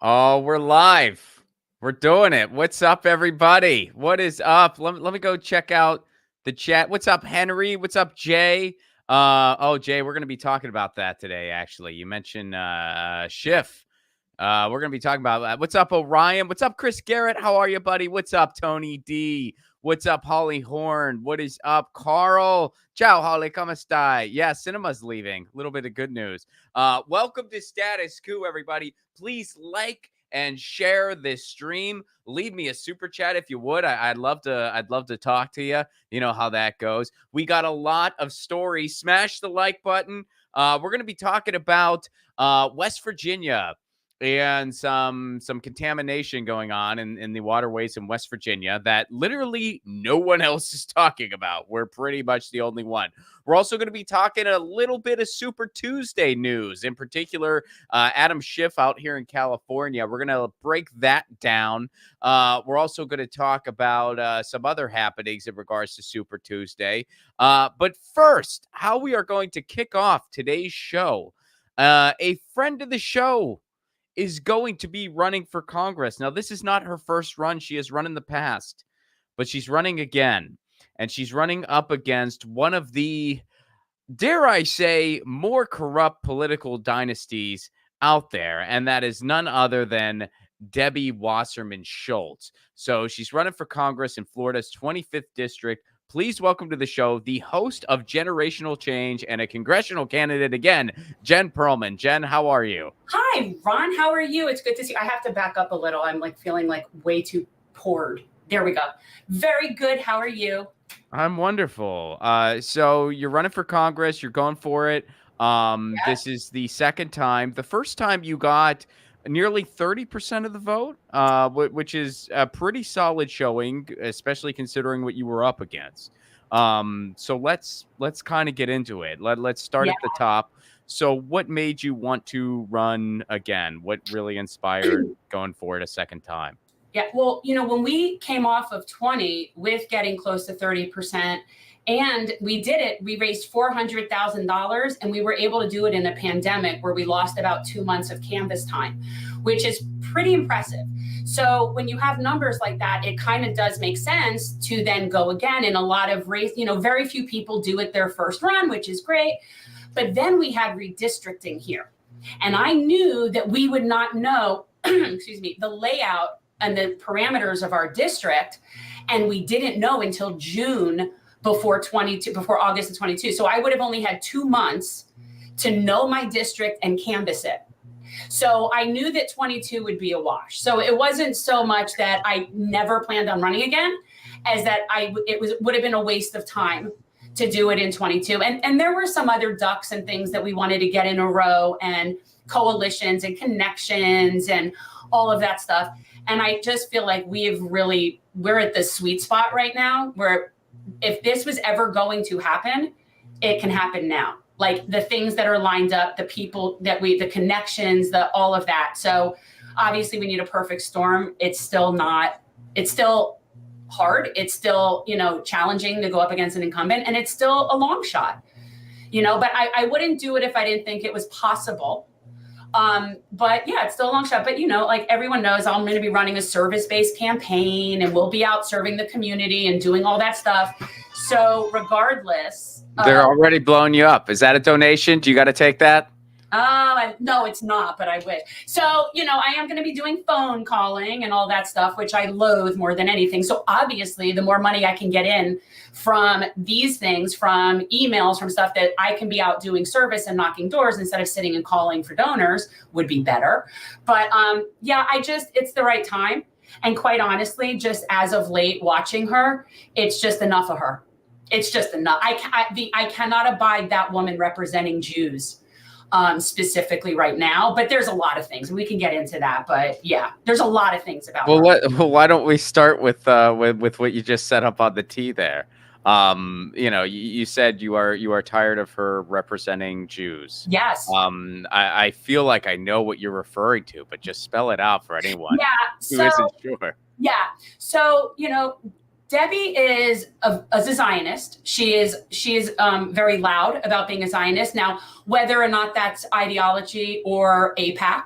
Oh, we're live. We're doing it. What's up, everybody? What is up? Let me go check out the chat. What's up, Henry? What's up, Jay? Jay, we're going to be talking about that today, actually. You mentioned Schiff. We're going to be talking about that. What's up, Orion? What's up, Chris Garrett? How are you, buddy? What's up, Tony D? What's up, Holly Horn? What is up, Carl? Ciao, Holly. ¿Cómo está? Yeah, cinema's leaving. A little bit of good news. Welcome to Status Coup, everybody. Please like and share this stream. Leave me a super chat if you would. I'd love to talk to you. You know how that goes. We got a lot of stories. Smash the like button. We're going to be talking about West Virginia and some contamination going on in the waterways in West Virginia that literally no one else is talking about. We're pretty much the only one. We're also going to be talking a little bit of Super Tuesday news, in particular, Adam Schiff out here in California. We're going to break that down. We're also going to talk about some other happenings in regards to Super Tuesday. But first, how we are going to kick off today's show. A friend of the show is going to be running for Congress. Now, this is not her first run. She has run in the past, but she's running again. And she's running up against one of the, dare I say, more corrupt political dynasties out there. And that is none other than Debbie Wasserman Schultz. So she's running for Congress in Florida's 25th district. Please welcome to the show the host of Generational Change and a congressional candidate again, Jen Perelman. Jen, how are you? Hi, Ron. How are you? It's good to see you. I have to back up a little. I'm feeling way too poured. There we go. Very good. How are you? I'm wonderful. So you're running for Congress. You're going for it. This is the second time. The first time you got nearly 30% of the vote, which is a pretty solid showing, especially considering what you were up against. So let's kind of get into it. Let's start at the top. So what made you want to run again? What really inspired going for it a second time? Yeah, well, when we came off of 20 with getting close to 30%, and we did it, we raised $400,000, and we were able to do it in a pandemic where we lost about 2 months of canvas time, which is pretty impressive. So when you have numbers like that, it kind of does make sense to then go again. In a lot of race, very few people do it their first run, which is great. But then we had redistricting here. And I knew that we would not know, the layout and the parameters of our district. And we didn't know until June before August of 22. So I would have only had 2 months to know my district and canvass it. So I knew that 22 would be a wash. So it wasn't so much that I never planned on running again as that would have been a waste of time to do it in 22. And there were some other ducks and things that we wanted to get in a row, and coalitions and connections and all of that stuff. And I just feel like we're at the sweet spot right now where if this was ever going to happen, it can happen now. Like the things that are lined up, the people that the connections, all of that. So obviously we need a perfect storm. It's still hard. It's still, challenging to go up against an incumbent, and it's still a long shot, but I wouldn't do it if I didn't think it was possible. But yeah, it's still a long shot. But, like everyone knows, I'm going to be running a service-based campaign, and we'll be out serving the community and doing all that stuff. So regardless. They're already blowing you up. Is that a donation? Do you got to take that? No, it's not, but I wish. So, I am going to be doing phone calling and all that stuff, which I loathe more than anything. So obviously the more money I can get in from these things, from emails, from stuff that I can be out doing service and knocking doors instead of sitting and calling for donors would be better. But, it's the right time. And quite honestly, just as of late watching her, it's just enough of her. It's just enough. I cannot abide that woman representing Jews. Specifically right now, but there's a lot of things, and we can get into that. But yeah, there's a lot of things about. Well, why don't we start with what you just set up on the tee there? You said you are tired of her representing Jews. Yes. I feel like I know what you're referring to, but just spell it out for anyone who isn't sure. Yeah. So Debbie is a Zionist. She is very loud about being a Zionist. Now, whether or not that's ideology or AIPAC,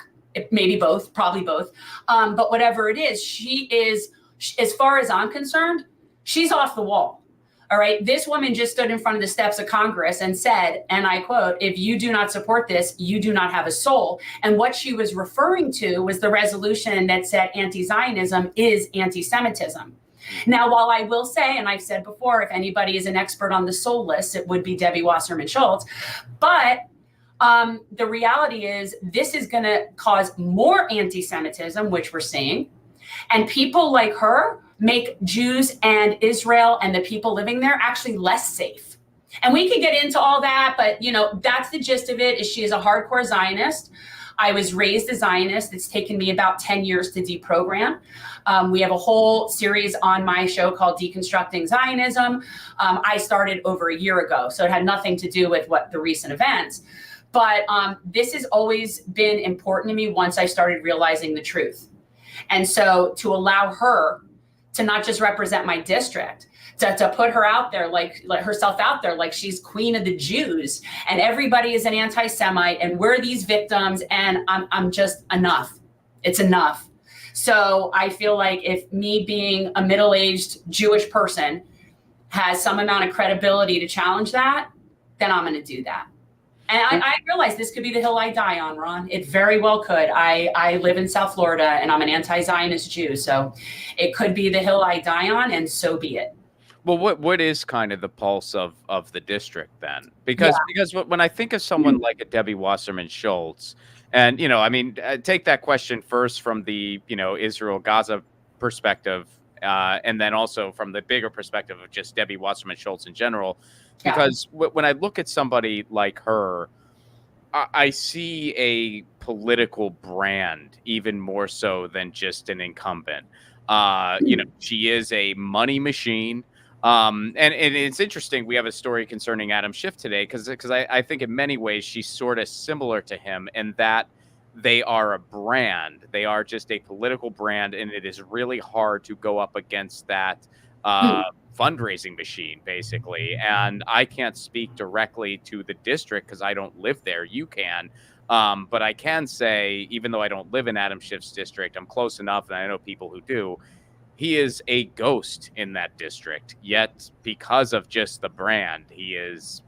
maybe both, probably both. But whatever it is, she is, as far as I'm concerned, she's off the wall. All right. This woman just stood in front of the steps of Congress and said, and I quote, "If you do not support this, you do not have a soul." And what she was referring to was the resolution that said anti-Zionism is anti-Semitism. Now, while I will say, and I've said before, if anybody is an expert on the soul list, it would be Debbie Wasserman Schultz. But the reality is this is going to cause more anti-Semitism, which we're seeing. And people like her make Jews and Israel and the people living there actually less safe. And we can get into all that, but that's the gist of it. Is she is a hardcore Zionist. I was raised a Zionist. It's taken me about 10 years to deprogram. We have a whole series on my show called Deconstructing Zionism. I started over a year ago, so it had nothing to do with the recent events. But this has always been important to me once I started realizing the truth. And so to allow her to not just represent my district, to put her out there, let herself out there like she's queen of the Jews and everybody is an anti-Semite and we're these victims, and I'm just enough. It's enough. So I feel like if me being a middle-aged Jewish person has some amount of credibility to challenge that, then I'm going to do that. And I realize this could be the hill I die on, Ron. It very well could. I live in South Florida and I'm an anti-Zionist Jew. So it could be the hill I die on, and so be it. Well, what is kind of the pulse of the district then? Because when I think of someone like a Debbie Wasserman Schultz, and take that question first from the Israel-Gaza perspective, and then also from the bigger perspective of just Debbie Wasserman Schultz in general. Because when I look at somebody like her, I see a political brand even more so than just an incumbent. She is a money machine. And it's interesting. We have a story concerning Adam Schiff today because I think in many ways she's sort of similar to him in that they are a brand. They are just a political brand, and it is really hard to go up against that fundraising machine, basically. And I can't speak directly to the district because I don't live there. You can. But I can say, even though I don't live in Adam Schiff's district, I'm close enough, and I know people who do. He is a ghost in that district, yet because of just the brand, he is,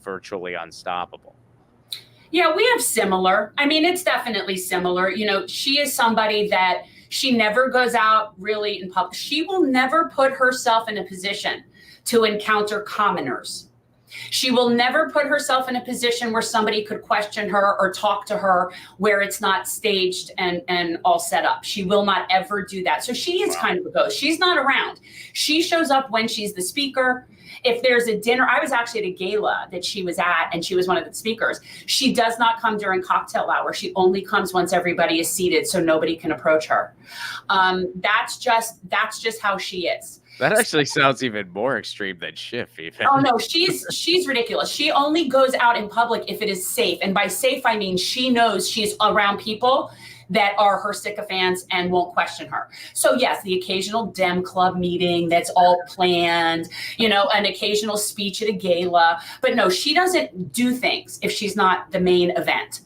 virtually unstoppable. Yeah, we have similar. I mean, it's definitely similar. She is somebody that she never goes out really in public. She will never put herself in a position to encounter commoners. She will never put herself in a position where somebody could question her or talk to her where it's not staged and all set up. She will not ever do that. So she is kind of a ghost. She's not around. She shows up when she's the speaker. If there's a dinner, I was actually at a gala that she was at, and she was one of the speakers. She does not come during cocktail hour. She only comes once everybody is seated, so nobody can approach her. That's just how she is. That actually sounds even more extreme than Schiff, even. Oh no, she's ridiculous. She only goes out in public if it is safe, and by safe I mean she knows she's around people that are her sycophants and won't question her. So yes, the occasional Dem Club meeting that's all planned, an occasional speech at a gala, but no, she doesn't do things if she's not the main event.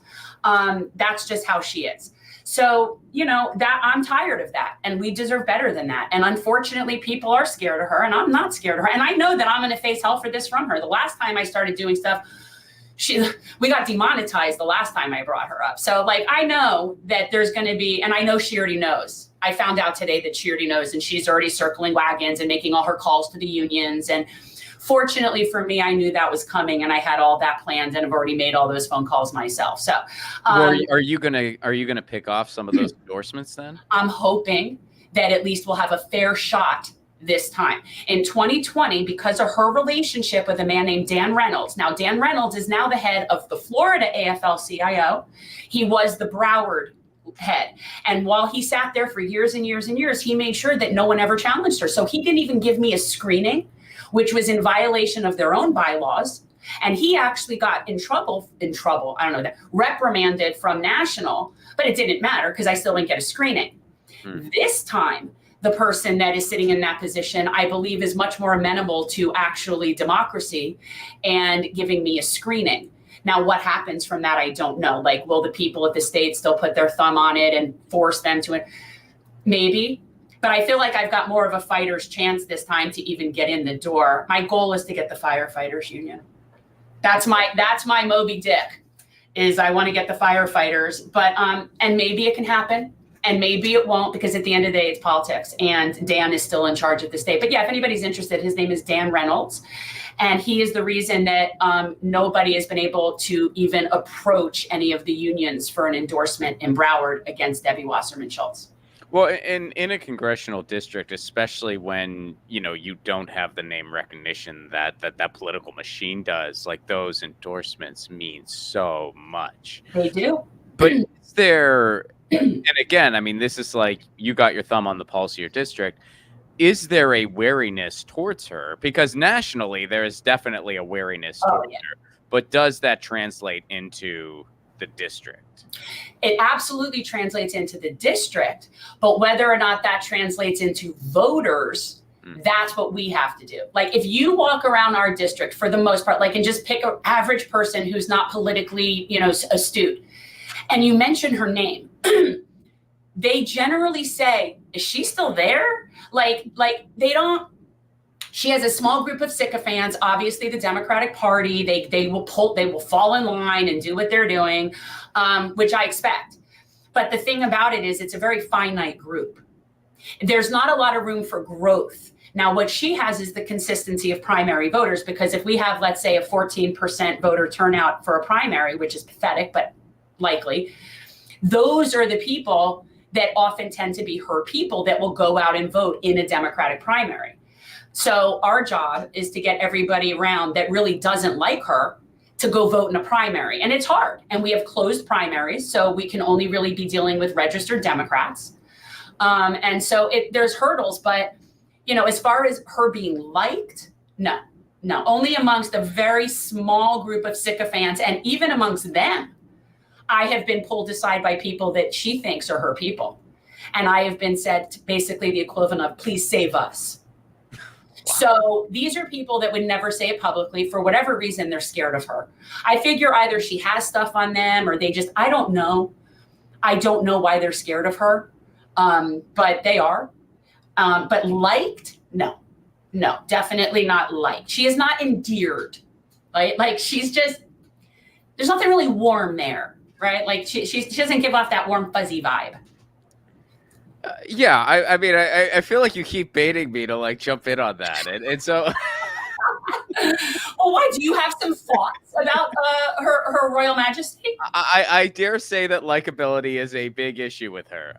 That's just how she is. So, that I'm tired of that, and we deserve better than that. And unfortunately, people are scared of her, and I'm not scared of her. And I know that I'm going to face hell for this from her. The last time I started doing stuff, we got demonetized the last time I brought her up. So I know that there's going to be, and I know she already knows. I found out today that she already knows, and she's already circling wagons and making all her calls to the unions. And fortunately for me, I knew that was coming, and I had all that planned, and have already made all those phone calls myself. So, are you gonna pick off some of those endorsements then? I'm hoping that at least we'll have a fair shot this time. In 2020, because of her relationship with a man named Dan Reynolds. Now, Dan Reynolds is now the head of the Florida AFL-CIO. He was the Broward head. And while he sat there for years and years and years, he made sure that no one ever challenged her. So he didn't even give me a screening, which was in violation of their own bylaws. And he actually got in trouble, I don't know, reprimanded from national, but it didn't matter because I still didn't get a screening. This time, the person that is sitting in that position, I believe, is much more amenable to actually democracy and giving me a screening. Now, what happens from that, I don't know. Like, will the people at the state still put their thumb on it and force them to it? Maybe. But I feel like I've got more of a fighter's chance this time to even get in the door. My goal is to get the firefighters union. That's my Moby Dick, is I want to get the firefighters. But and maybe it can happen, and maybe it won't, because at the end of the day, it's politics, and Dan is still in charge of the state. But yeah, if anybody's interested, his name is Dan Reynolds, and he is the reason that nobody has been able to even approach any of the unions for an endorsement in Broward against Debbie Wasserman Schultz. Well, in a congressional district, especially when, you don't have the name recognition that political machine does, like, those endorsements mean so much. They do. But is there, and again, I mean, this is like, you got your thumb on the pulse of your district. Is there a wariness towards her? Because nationally, there is definitely a wariness towards her. But does that translate into the district? It absolutely translates into the district, but whether or not that translates into voters, that's what we have to do. Like, if you walk around our district, for the most part, like, and just pick an average person who's not politically, astute, and you mention her name, they generally say, is she still there? Like they don't. She has a small group of sycophants. Obviously, the Democratic Party, they will fall in line and do what they're doing, which I expect. But the thing about it is, it's a very finite group. There's not a lot of room for growth. Now, what she has is the consistency of primary voters, because if we have, let's say, a 14% voter turnout for a primary, which is pathetic, but likely, those are the people that often tend to be her people that will go out and vote in a Democratic primary. So our job is to get everybody around that really doesn't like her to go vote in a primary. And it's hard. And we have closed primaries, so we can only really be dealing with registered Democrats. And so there's hurdles, but, as far as her being liked, no, only amongst a very small group of sycophants. And even amongst them, I have been pulled aside by people that she thinks are her people. And I have been said basically the equivalent of, please save us. So these are people that would never say it publicly. For whatever reason, they're scared of her. I figure either she has stuff on them, or I don't know. I don't know why they're scared of her, but they are. But liked? No, definitely not liked. She is not endeared, right? Like, she's just, there's nothing really warm there, right? Like, she doesn't give off that warm, fuzzy vibe. Yeah, I mean, I feel like you keep baiting me to, like, jump in on that, and so. Well, why? Do you have some thoughts about her Royal Majesty? I dare say that likability is a big issue with her.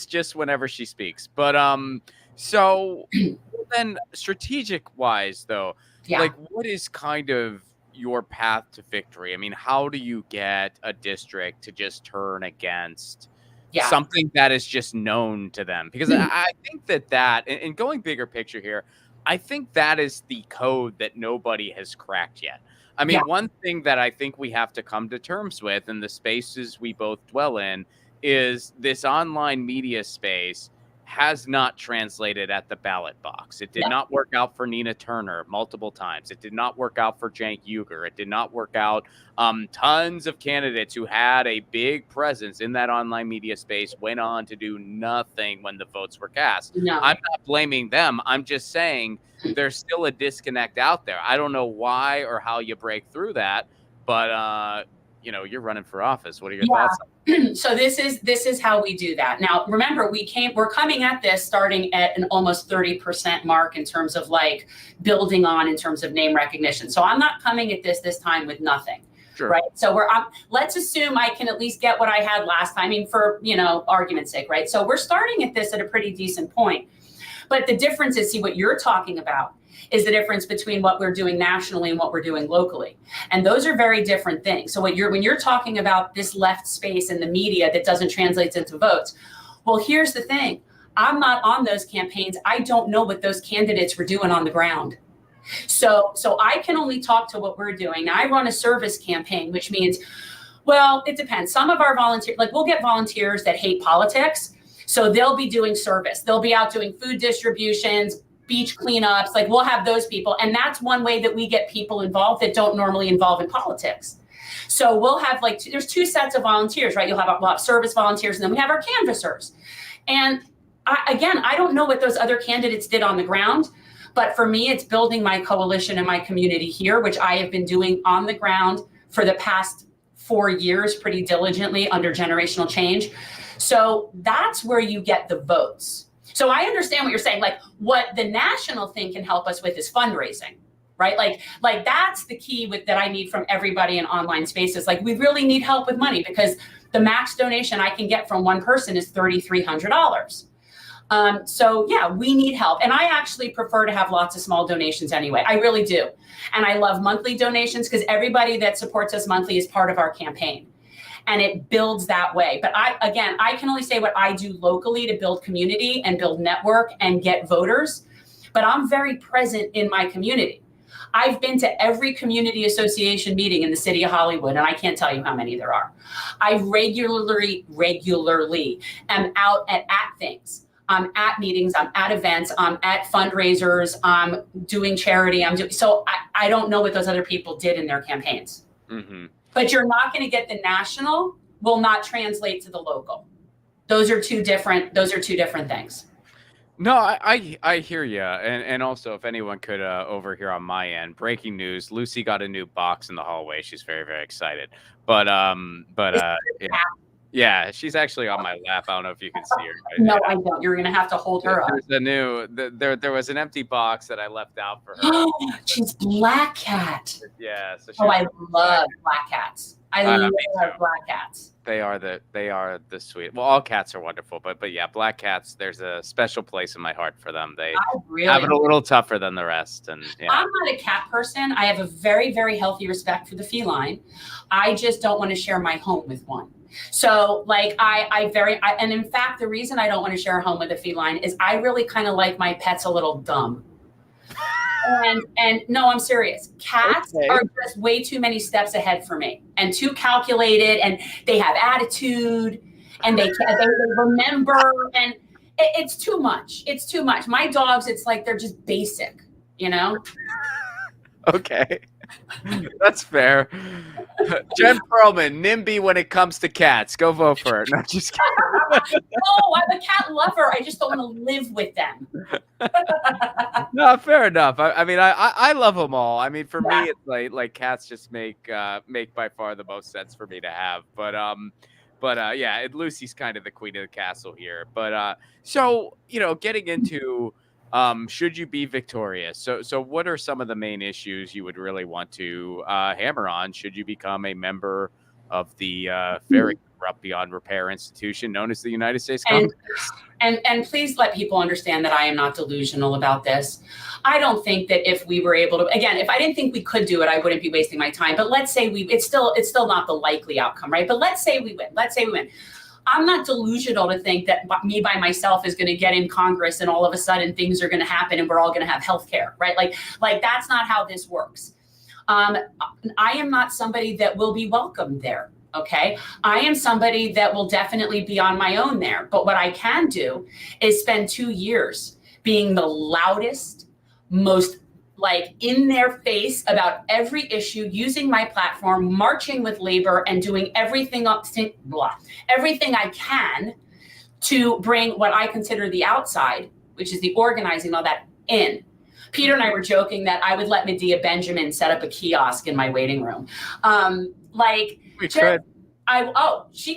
Just whenever she speaks. But so then, strategic wise, though, like, what is kind of your path to victory? I mean, how do you get a district to just turn against something that is just known to them? Because I think that and going bigger picture here, I think that is the code that nobody has cracked yet. I mean, one thing that I think we have to come to terms with in the spaces we both dwell in is this online media space has not translated at the ballot box. It did not work out for Nina Turner multiple times. It did not work out for Cenk Uygur. It did not work out. Tons of candidates who had a big presence in that online media space went on to do nothing when the votes were cast. No. I'm not blaming them. I'm just saying there's still a disconnect out there. I don't know why or how you break through that, but you're running for office. What are your thoughts on that? So this is how we do that. Now, remember, we're coming at this starting at an almost 30% mark in terms of, like, building on in terms of name recognition. So I'm not coming at this time with nothing. Sure. Right. So let's assume I can at least get what I had last time, I mean, for, argument's sake. Right. So we're starting at this at a pretty decent point. But the difference is, see, what you're talking about is the difference between what we're doing nationally and what we're doing locally. And those are very different things. So when you're talking about this left space in the media that doesn't translate into votes, well, here's the thing. I'm not on those campaigns. I don't know what those candidates were doing on the ground. So I can only talk to what we're doing. Now, I run a service campaign, which means, well, it depends. Some of our volunteers, like, we'll get volunteers that hate politics. So they'll be doing service. They'll be out doing food distributions, beach cleanups. Like we'll have those people. And that's one way that we get people involved that don't normally involve in politics. So we'll have like, there's two sets of volunteers, right? We'll have service volunteers, and then we have our canvassers. And I don't know what those other candidates did on the ground, but for me, it's building my coalition and my community here, which I have been doing on the ground for the past 4 years pretty diligently under generational change. So that's where you get the votes. So I understand what you're saying. Like what the national thing can help us with is fundraising, right? Like that's the key that I need from everybody in online spaces. Like we really need help with money because the max donation I can get from one person is $3,300. So yeah, we need help. And I actually prefer to have lots of small donations anyway. I really do. And I love monthly donations because everybody that supports us monthly is part of our campaign. And it builds that way. But I can only say what I do locally to build community and build network and get voters. But I'm very present in my community. I've been to every community association meeting in the city of Hollywood, and I can't tell you how many there are. I regularly am out at things. I'm at meetings, I'm at events, I'm at fundraisers, I'm doing charity. So I don't know what those other people did in their campaigns. Mm-hmm. But you're not going to get the national will not translate to the local. Those are two different things. No, I hear you. And also, if anyone could over here on my end, breaking news, Lucy got a new box in the hallway. She's very, very excited. But yeah, she's actually on my lap. I don't know if you can see her. No, I don't. You're going to have to hold her up. There was an empty box that I left out for her. She's Black Cat. Yeah. So I love Black Cats. I love Black Cats. They are the sweet. Well, all cats are wonderful, but yeah, Black Cats. There's a special place in my heart for them. They have it a little tougher than the rest. And yeah. I'm not a cat person. I have a very, very healthy respect for the feline. I just don't want to share my home with one. So like and in fact, the reason I don't want to share a home with a feline is I really kind of like my pets a little dumb. And no, I'm serious. Cats are just way too many steps ahead for me and too calculated, and they have attitude and they remember, and it's too much. It's too much. My dogs, it's like they're just basic, you know? Okay. That's fair. Jen Perelman, NIMBY when it comes to cats. Go vote for it. No, just kidding. No, I'm a cat lover. I just don't want to live with them. No, fair enough. I mean, I love them all. I mean, for me, it's like cats just make by far the most sense for me to have. But yeah, Lucy's kind of the queen of the castle here. But so getting into. Should you be victorious? So what are some of the main issues you would really want to hammer on should you become a member of the very corrupt beyond repair institution known as the United States Congress? And please let people understand that I am not delusional about this. I don't think that if we were able to, again, if I didn't think we could do it, I wouldn't be wasting my time. But let's say it's still not the likely outcome, right? But let's say we win. I'm not delusional to think that me by myself is going to get in Congress and all of a sudden things are going to happen and we're all going to have health care, right? Like that's not how this works. I am not somebody that will be welcomed there, okay? I am somebody that will definitely be on my own there. But what I can do is spend 2 years being the loudest, most in their face about every issue, using my platform, marching with labor, and doing everything I can to bring what I consider the outside, which is the organizing, all that, in. Peter and I were joking that I would let Medea Benjamin set up a kiosk in my waiting room. I'm going to have her, she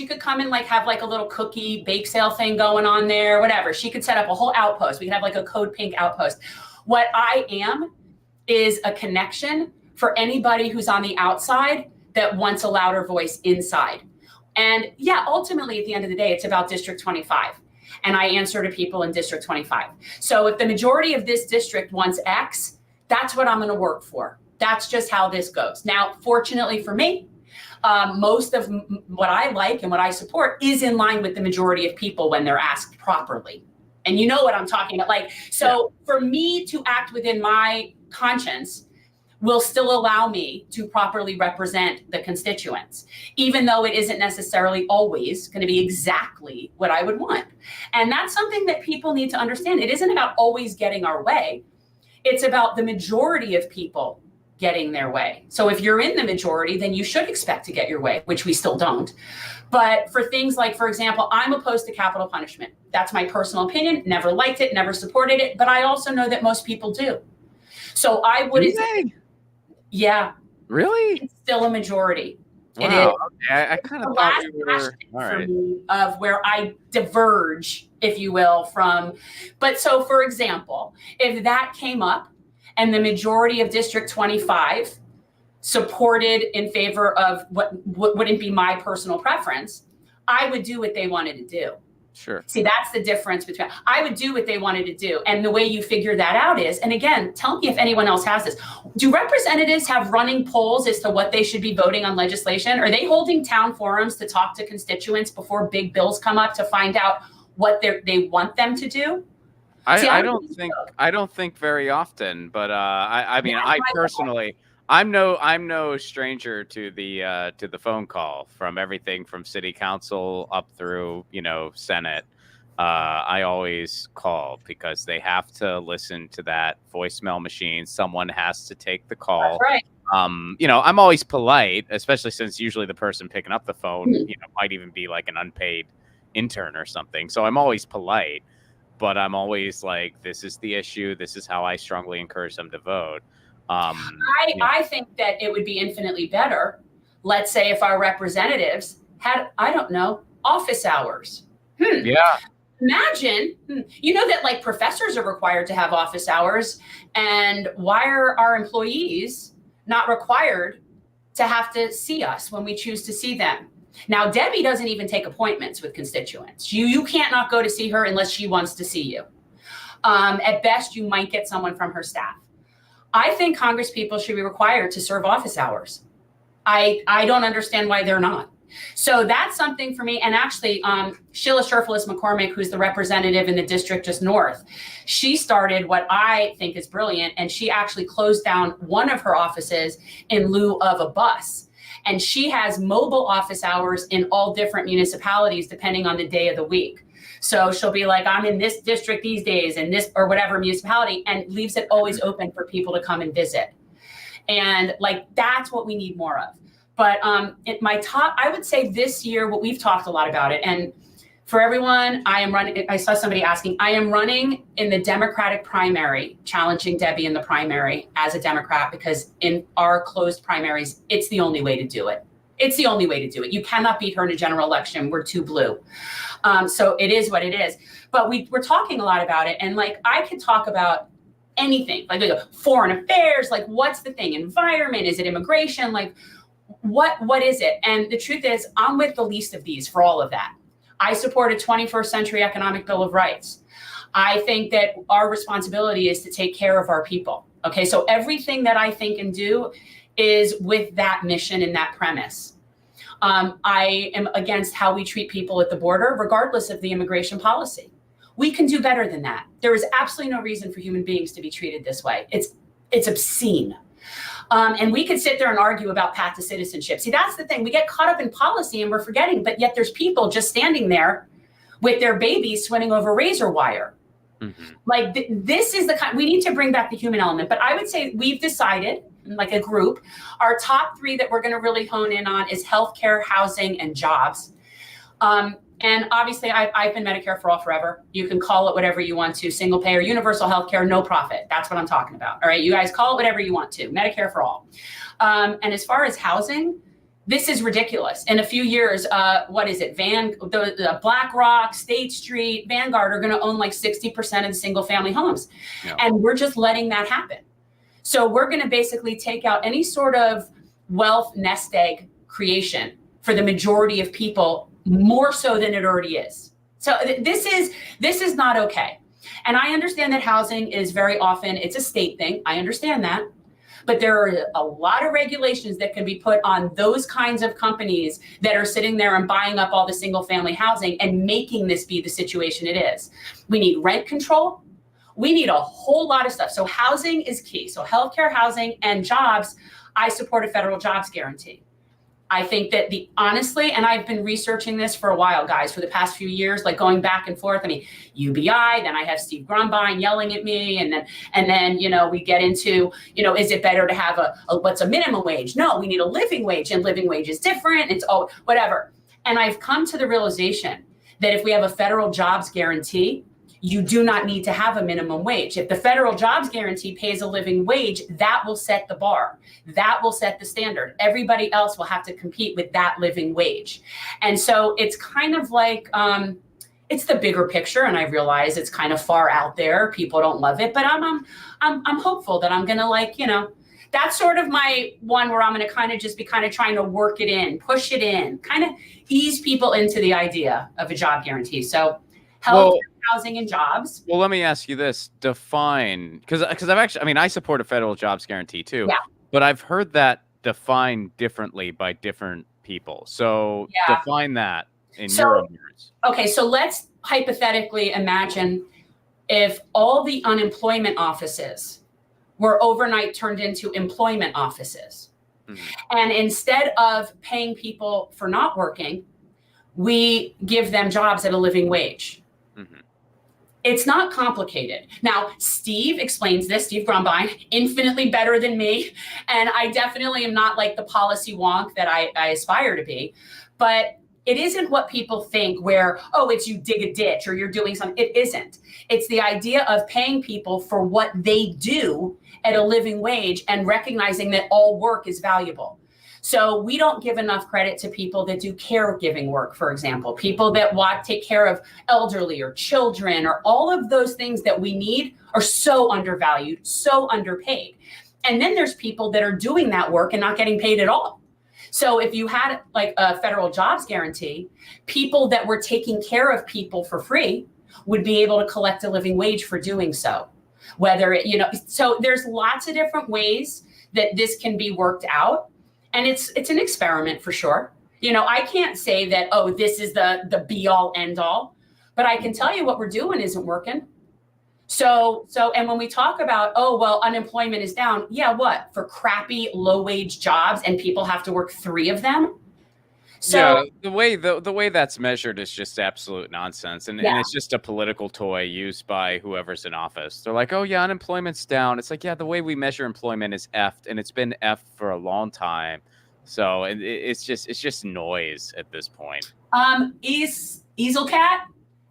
could come and have a little cookie bake sale thing going on there, whatever. She could set up a whole outpost. We could have a Code Pink outpost. What I am is a connection for anybody who's on the outside that wants a louder voice inside. And yeah, ultimately at the end of the day, it's about District 25. And I answer to people in District 25. So if the majority of this district wants X, that's what I'm going to work for. That's just how this goes. Now, fortunately for me, most of what I like and what I support is in line with the majority of people when they're asked properly. And you know what I'm talking about. For me to act within my conscience, will still allow me to properly represent the constituents, even though it isn't necessarily always going to be exactly what I would want. And that's something that people need to understand. It isn't about always getting our way. It's about the majority of people getting their way. So if you're in the majority, then you should expect to get your way, which we still don't. But for things like, for example, I'm opposed to capital punishment. That's my personal opinion. Never liked it, never supported it. But I also know that most people do. So I wouldn't. Yeah. Really? It's still a majority. Wow. It is. Okay. I kind of thought we were all right. Of where I diverge, if you will, from. But so, for example, if that came up and the majority of District 25 supported in favor of what wouldn't be my personal preference, I would do what they wanted to do. Sure. See, that's the difference between, I would do what they wanted to do. And the way you figure that out is, and again, tell me if anyone else has this. Do representatives have running polls as to what they should be voting on legislation? Are they holding town forums to talk to constituents before big bills come up to find out what they want them to do? I don't think very often, but I mean, I personally, I'm no stranger to the phone call, from everything from city council up through, Senate. I always call because they have to listen to that voicemail machine. Someone has to take the call. That's right. I'm always polite, especially since usually the person picking up the phone, might even be like an unpaid intern or something. So I'm always polite, but I'm always like, this is the issue. This is how I strongly encourage them to vote. I think that it would be infinitely better, let's say, if our representatives had, I don't know, office hours. Yeah. Imagine, that like professors are required to have office hours, and why are our employees not required to have to see us when we choose to see them? Now, Debbie doesn't even take appointments with constituents. You can't not go to see her unless she wants to see you. At best, you might get someone from her staff. I think Congress people should be required to serve office hours. I don't understand why they're not. So that's something for me. And actually, Sheila Sherfilis McCormick, who's the representative in the district just north, she started what I think is brilliant. And she actually closed down one of her offices in lieu of a bus. And she has mobile office hours in all different municipalities, depending on the day of the week. So she'll be like, I'm in this district these days and this or whatever municipality, and leaves it always open for people to come and visit. And like, that's what we need more of. But my top, I would say this year, what we've talked a lot about it. And for everyone, I am running, I saw somebody asking, I am running in the Democratic primary, challenging Debbie in the primary as a Democrat, because in our closed primaries, it's the only way to do it. It's the only way to do it. You cannot beat her in a general election. We're too blue. So it is what it is. But we're talking a lot about it. And like, I could talk about anything, like foreign affairs, like what's the thing? Environment, is it immigration? Like what is it? And the truth is, I'm with the least of these for all of that. I support a 21st century economic bill of rights. I think that our responsibility is to take care of our people. Okay, so everything that I think and do is with that mission and that premise. I am against how we treat people at the border, regardless of the immigration policy. We can do better than that. There is absolutely no reason for human beings to be treated this way. It's obscene. And we could sit there and argue about path to citizenship. See, that's the thing. We get caught up in policy and we're forgetting, but yet there's people just standing there with their babies swimming over razor wire. Mm-hmm. Like this is the kind, we need to bring back the human element. But I would say we've decided, like a group, our top three that we're going to really hone in on is healthcare, housing, and jobs. And obviously, I've been Medicare for all forever. You can call it whatever you want to, single payer, universal healthcare, no profit. That's what I'm talking about. All right, you guys call it whatever you want to, Medicare for all. And as far as housing, this is ridiculous. In a few years, what is it? The BlackRock, State Street, Vanguard are going to own like 60% of the single family homes. Yeah. And we're just letting that happen. So we're going to basically take out any sort of wealth nest egg creation for the majority of people, more so than it already is. So this is not okay. And I understand that housing is very often, it's a state thing. I understand that. But there are a lot of regulations that can be put on those kinds of companies that are sitting there and buying up all the single family housing and making this be the situation it is. We need rent control. We need a whole lot of stuff. So housing is key. So healthcare, housing, and jobs. I support a federal jobs guarantee. I think that honestly, and I've been researching this for a while, guys, for the past few years, like going back and forth. I mean, UBI, then I have Steve Grumbine yelling at me. And then, we get into, is it better to have what's a minimum wage? No, we need a living wage, and living wage is different. It's whatever. And I've come to the realization that if we have a federal jobs guarantee, you do not need to have a minimum wage. If the federal jobs guarantee pays a living wage, that will set the bar. That will set the standard. Everybody else will have to compete with that living wage. And so it's kind of like, it's the bigger picture. And I realize it's kind of far out there. People don't love it, but I'm hopeful that I'm going to that's sort of my one where I'm going to kind of just be kind of trying to work it in, push it in, kind of ease people into the idea of a job guarantee. So health, housing, and jobs. Well, let me ask you this: define, because I support a federal jobs guarantee too. Yeah. But I've heard that defined differently by different people. So define that in your own words. Okay, so let's hypothetically imagine if all the unemployment offices were overnight turned into employment offices. Mm-hmm. And instead of paying people for not working, we give them jobs at a living wage. Mm-hmm. It's not complicated. Now, Steve explains this, Steve Grumbine, infinitely better than me. And I definitely am not like the policy wonk that I aspire to be. But it isn't what people think where, it's you dig a ditch or you're doing something. It isn't. It's the idea of paying people for what they do at a living wage and recognizing that all work is valuable. So we don't give enough credit to people that do caregiving work, for example, people that take care of elderly or children, or all of those things that we need are so undervalued, so underpaid. And then there's people that are doing that work and not getting paid at all. So if you had like a federal jobs guarantee, people that were taking care of people for free would be able to collect a living wage for doing so. So there's lots of different ways that this can be worked out. And it's an experiment for sure. I can't say that, this is the be all end all, but I can tell you what we're doing isn't working. So, and when we talk about, unemployment is down. Yeah, what? For crappy low wage jobs and people have to work 3 of them. So the way that's measured is just absolute nonsense. And it's just a political toy used by whoever's in office. They're like, unemployment's down. It's like, the way we measure employment is effed, and it's been effed for a long time. So it's just noise at this point. Easel Cat,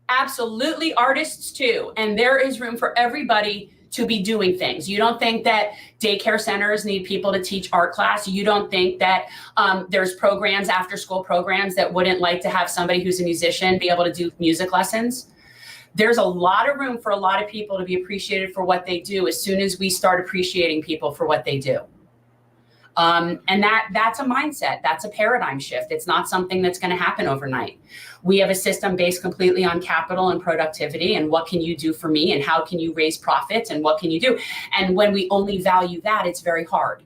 absolutely, artists too. And there is room for everybody to be doing things. You don't think that daycare centers need people to teach art class. You don't think that there's programs, after school programs, that wouldn't like to have somebody who's a musician be able to do music lessons. There's a lot of room for a lot of people to be appreciated for what they do as soon as we start appreciating people for what they do. And that's a mindset. That's a paradigm shift. It's not something that's going to happen overnight. We have a system based completely on capital and productivity and what can you do for me and how can you raise profits and what can you do? And when we only value that, it's very hard.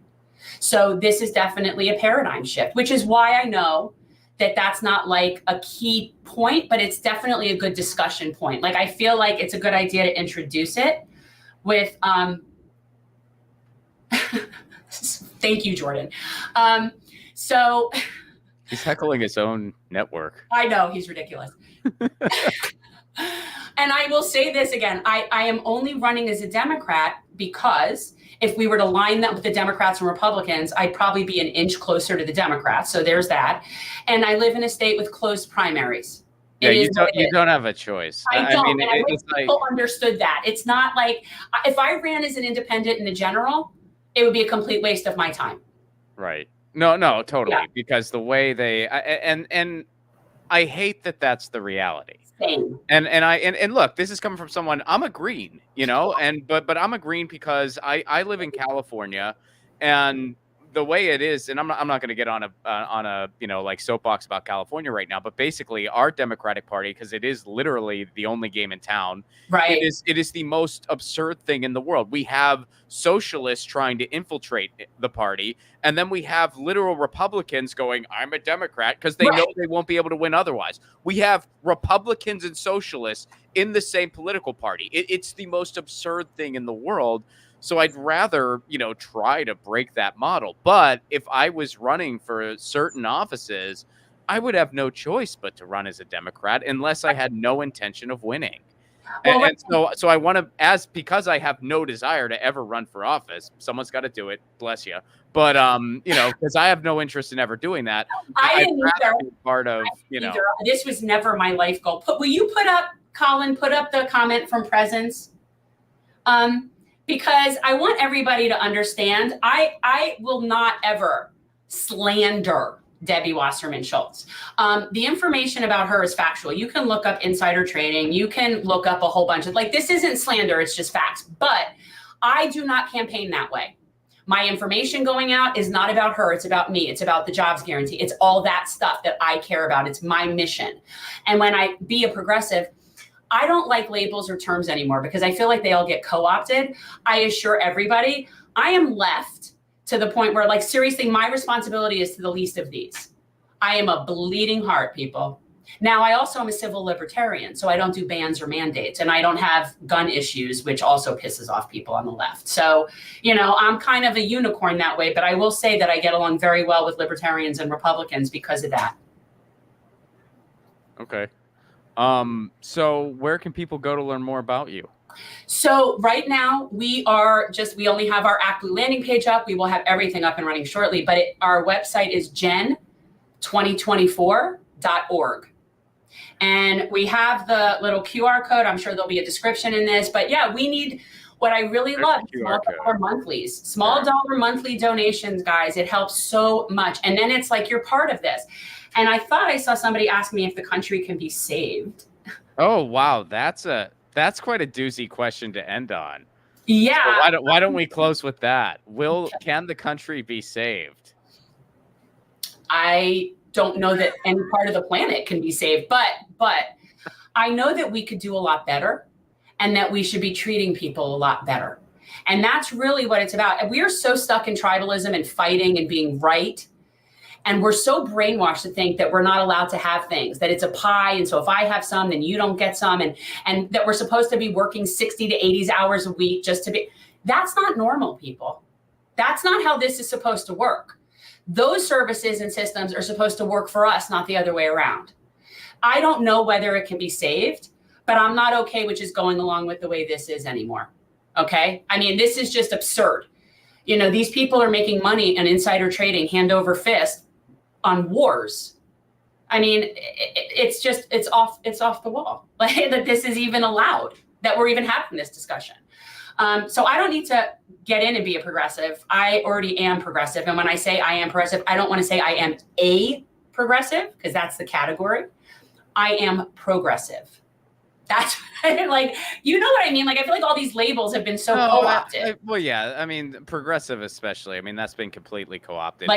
So this is definitely a paradigm shift, which is why I know that that's not like a key point, but it's definitely a good discussion point. Like, I feel like it's a good idea to introduce it with, thank you, Jordan. So he's heckling his own network. I know, he's ridiculous. And I will say this again, I am only running as a Democrat because if we were to line that with the Democrats and Republicans, I'd probably be an inch closer to the Democrats. So there's that. And I live in a state with closed primaries. Yeah, you don't have a choice. I don't. And I wish people understood that. It's not like if I ran as an independent in the general, it would be a complete waste of my time. Right. No, totally. Yeah. Because the way they and I hate that that's the reality. Same. And look, this is coming from someone. I'm a green, but I'm a green because I live in California, and the way it is, and I'm not going to get on a like soapbox about California right now, but basically our Democratic Party, because it is literally the only game in town. Right. It is the most absurd thing in the world. We have socialists trying to infiltrate the party, and then we have literal Republicans going, "I'm a Democrat," because they know they won't be able to win otherwise. We have Republicans and socialists in the same political party. It's the most absurd thing in the world. So I'd rather, try to break that model. But if I was running for certain offices, I would have no choice but to run as a Democrat unless I had no intention of winning. Well, And so I want to, because I have no desire to ever run for office, someone's got to do it, bless you. But, because I have no interest in ever doing that, I didn't either. Be part of, This was never my life goal. Will you Colin, put up the comment from Presence? Because I want everybody to understand, I will not ever slander Debbie Wasserman Schultz. The information about her is factual. You can look up insider trading. You can look up a whole bunch of, this isn't slander, it's just facts. But I do not campaign that way. My information going out is not about her. It's about me. It's about the jobs guarantee. It's all that stuff that I care about. It's my mission. And when I be a progressive, I don't like labels or terms anymore because I feel like they all get co-opted. I assure everybody, I am left to the point where, seriously, my responsibility is to the least of these. I am a bleeding heart, people. Now, I also am a civil libertarian, so I don't do bans or mandates, and I don't have gun issues, which also pisses off people on the left. So, I'm kind of a unicorn that way, but I will say that I get along very well with libertarians and Republicans because of that. Okay. So where can people go to learn more about you? So right now we only have our ActBlue landing page up. We will have everything up and running shortly, but our website is gen2024.org. And we have the little QR code. I'm sure there'll be a description in this, but yeah, we need, what I really love, small dollar monthlies, small dollar monthly donations, guys. It helps so much. And then it's like, you're part of this. And I thought I saw somebody ask me if the country can be saved. Oh, wow. That's quite a doozy question to end on. Yeah. So why don't we close with that? Can the country be saved? I don't know that any part of the planet can be saved, but I know that we could do a lot better and that we should be treating people a lot better. And that's really what it's about. And we are so stuck in tribalism and fighting and being right. And we're so brainwashed to think that we're not allowed to have things, that it's a pie. And so if I have some, then you don't get some. And that we're supposed to be working 60 to 80 hours a week just to be. That's not normal, people. That's not how this is supposed to work. Those services and systems are supposed to work for us, not the other way around. I don't know whether it can be saved, but I'm not okay with just going along with the way this is anymore. Okay? I mean, this is just absurd. These people are making money and insider trading hand over fist on wars. I mean, it's off the wall that this is even allowed, that we're even having this discussion. So I don't need to get in and be a progressive. I already am progressive. And when I say I am progressive, I don't want to say I am a progressive because that's the category. I am progressive. That's what I mean? I feel like all these labels have been so co-opted. Well, yeah. I mean, progressive especially. I mean, that's been completely co-opted.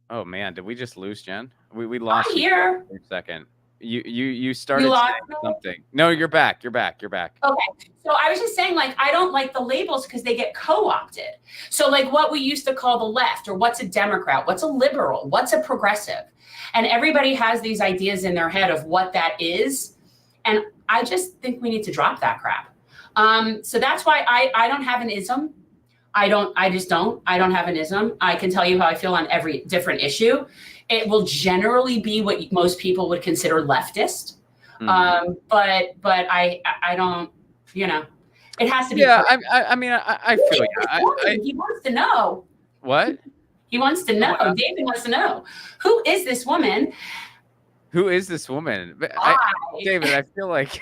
Oh man, did we just lose Jen? We lost you here for a second. You started saying something. No, you're back. You're back. Okay. So I was just saying, I don't like the labels because they get co-opted. So what we used to call the left, or what's a Democrat, what's a liberal, what's a progressive. And everybody has these ideas in their head of what that is. And I just think we need to drop that crap. So that's why I don't have an ism. I don't have an ism. I can tell you how I feel on every different issue. It will generally be what most people would consider leftist. Mm-hmm. But I don't, it has to be. Yeah. I feel you. He wants to know. What? He wants to know. David wants to know. Who is this woman? David, I feel like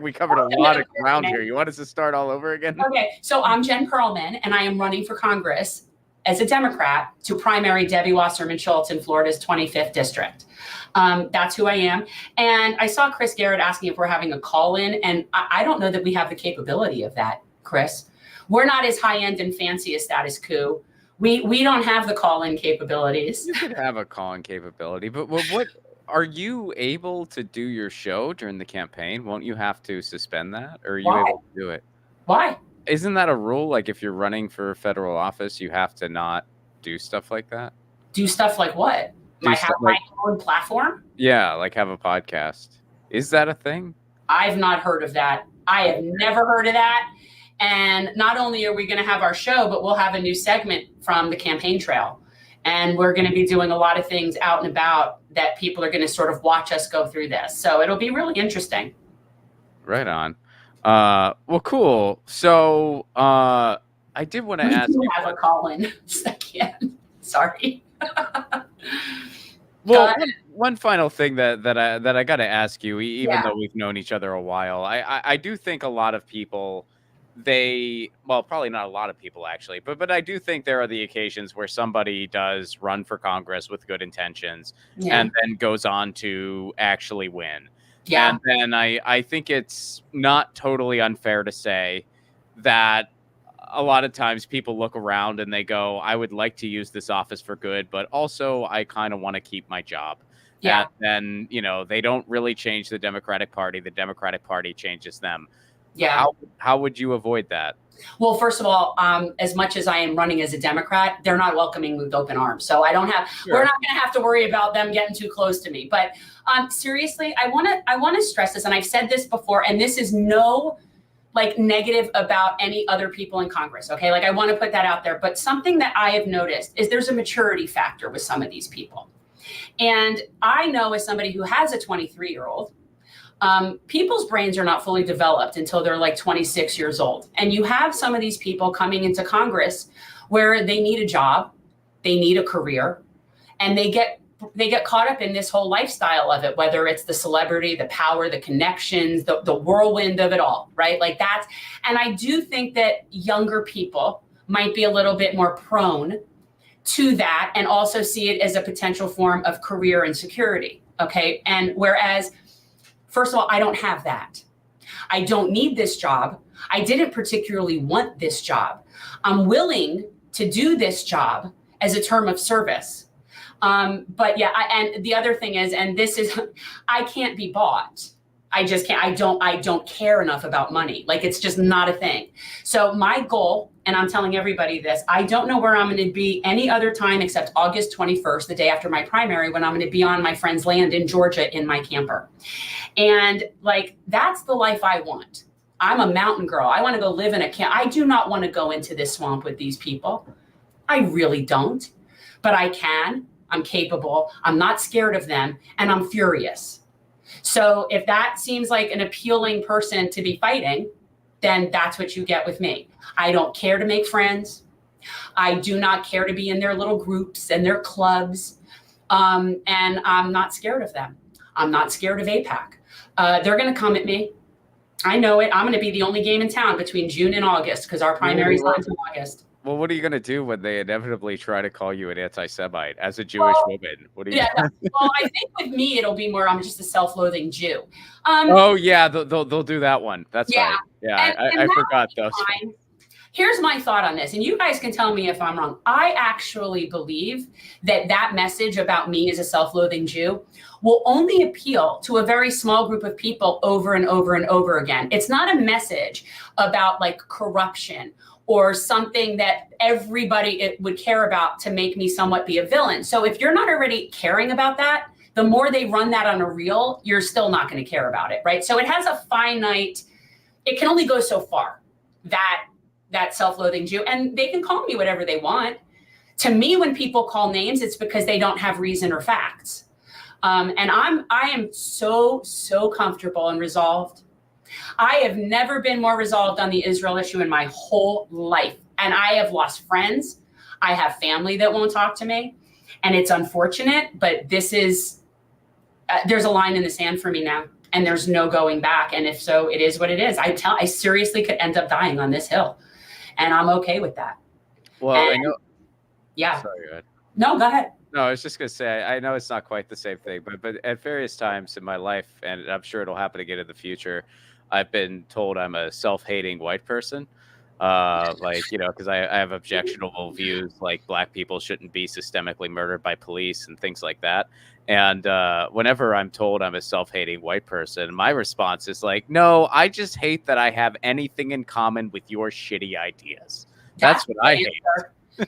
we covered a lot of ground here. You want us to start all over again? Okay, so I'm Jen Perelman, and I am running for Congress as a Democrat to primary Debbie Wasserman Schultz in Florida's 25th district. That's who I am. And I saw Chris Garrett asking if we're having a call-in, and I don't know that we have the capability of that, Chris. We're not as high end and fancy as Status Coup. We don't have the call-in capabilities. You could have a call-in capability, but what are you able to do your show during the campaign? Won't you have to suspend that, or are you Why? able to do it? Why? Isn't that a rule? Like if you're running for federal office, you have to not do stuff like that? Do stuff like what? Do I stuff have my own platform? Yeah, like have a podcast. Is that a thing? I've not heard of that. I have never heard of that. And not only are we going to have our show, but we'll have a new segment from the campaign trail. And we're going to be doing a lot of things out and about that people are going to sort of watch us go through this. So it'll be really interesting. Right on. Well, cool. So I did want to ask you. Have a call-in second. Sorry. Well, one final thing that I got to ask you, even though we've known each other a while, I do think a lot of people, probably not a lot of people actually, but I do think there are the occasions where somebody does run for Congress with good intentions and then goes on to actually win. Yeah. And then I think it's not totally unfair to say that a lot of times people look around and they go, I would like to use this office for good, but also I kind of want to keep my job. Yeah. And then, they don't really change the Democratic Party. The Democratic Party changes them. Yeah. How would you avoid that? Well, first of all, as much as I am running as a Democrat, they're not welcoming me with open arms. So we're not going to have to worry about them getting too close to me. But seriously, I want to stress this, and I've said this before, and this is no negative about any other people in Congress. Okay. I want to put that out there, but something that I have noticed is there's a maturity factor with some of these people. And I know as somebody who has a 23-year-old, people's brains are not fully developed until they're 26 years old. And you have some of these people coming into Congress where they need a job, they need a career, and they get caught up in this whole lifestyle of it, whether it's the celebrity, the power, the connections, the whirlwind of it all, right? And I do think that younger people might be a little bit more prone to that and also see it as a potential form of career insecurity, okay? And whereas, first of all, I don't have that. I don't need this job. I didn't particularly want this job. I'm willing to do this job as a term of service. But yeah, and the other thing is, and this is, I can't be bought. I just can't. I don't care enough about money. It's just not a thing. So my goal, and I'm telling everybody this, I don't know where I'm going to be any other time except August 21st, the day after my primary, when I'm going to be on my friend's land in Georgia in my camper. And that's the life I want. I'm a mountain girl. I want to go live in a camp. I do not want to go into this swamp with these people. I really don't, but I can. I'm capable. I'm not scared of them, and I'm furious. So if that seems like an appealing person to be fighting, then that's what you get with me. I don't care to make friends. I do not care to be in their little groups and their clubs. And I'm not scared of them. I'm not scared of AIPAC. They're going to come at me. I know it. I'm going to be the only game in town between June and August because our primary is not until August. Well, what are you going to do when they inevitably try to call you an anti-Semite as a Jewish woman? What are you? Well, I think with me it'll be more. I'm just a self-loathing Jew. They'll do that one. That's right. Yeah, I forgot those. Here's my thought on this, and you guys can tell me if I'm wrong. I actually believe that message about me as a self-loathing Jew will only appeal to a very small group of people over and over and over again. It's not a message about corruption or something that everybody would care about to make me somewhat be a villain. So if you're not already caring about that, the more they run that on a reel, you're still not going to care about it, right? So it has a finite, it can only go so far, that self-loathing Jew, and they can call me whatever they want. To me, when people call names, it's because they don't have reason or facts. And I am so comfortable and resolved. I have never been more resolved on the Israel issue in my whole life. And I have lost friends. I have family that won't talk to me. And it's unfortunate, but this is, there's a line in the sand for me now. And there's no going back. And if so, it is what it is. I seriously could end up dying on this hill. And I'm okay with that. Well, I know. Yeah. Sorry, go ahead. No, go ahead. No, I was just going to say, I know it's not quite the same thing, but at various times in my life, and I'm sure it'll happen again in the future, I've been told I'm a self-hating white person. like, because I have objectionable views, like black people shouldn't be systemically murdered by police and things like that. And whenever I'm told I'm a self-hating white person, my response is like, no, I just hate that I have anything in common with your shitty ideas. That's what I hate.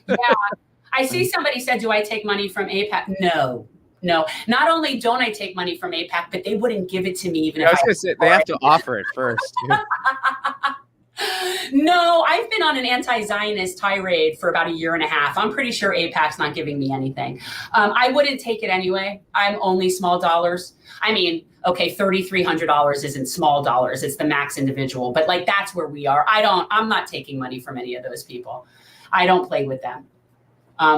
Yeah. I see somebody said, do I take money from AIPAC? No. Not only don't I take money from AIPAC, but they wouldn't give it to me even if I was gonna say, they have to offer it first. No, I've been on an anti-Zionist tirade for about a year and a half. I'm pretty sure AIPAC's not giving me anything. I wouldn't take it anyway. I'm only small dollars. I mean, okay, $3,300 isn't small dollars. It's the max individual, but like that's where we are. I'm not taking money from any of those people. I don't play with them,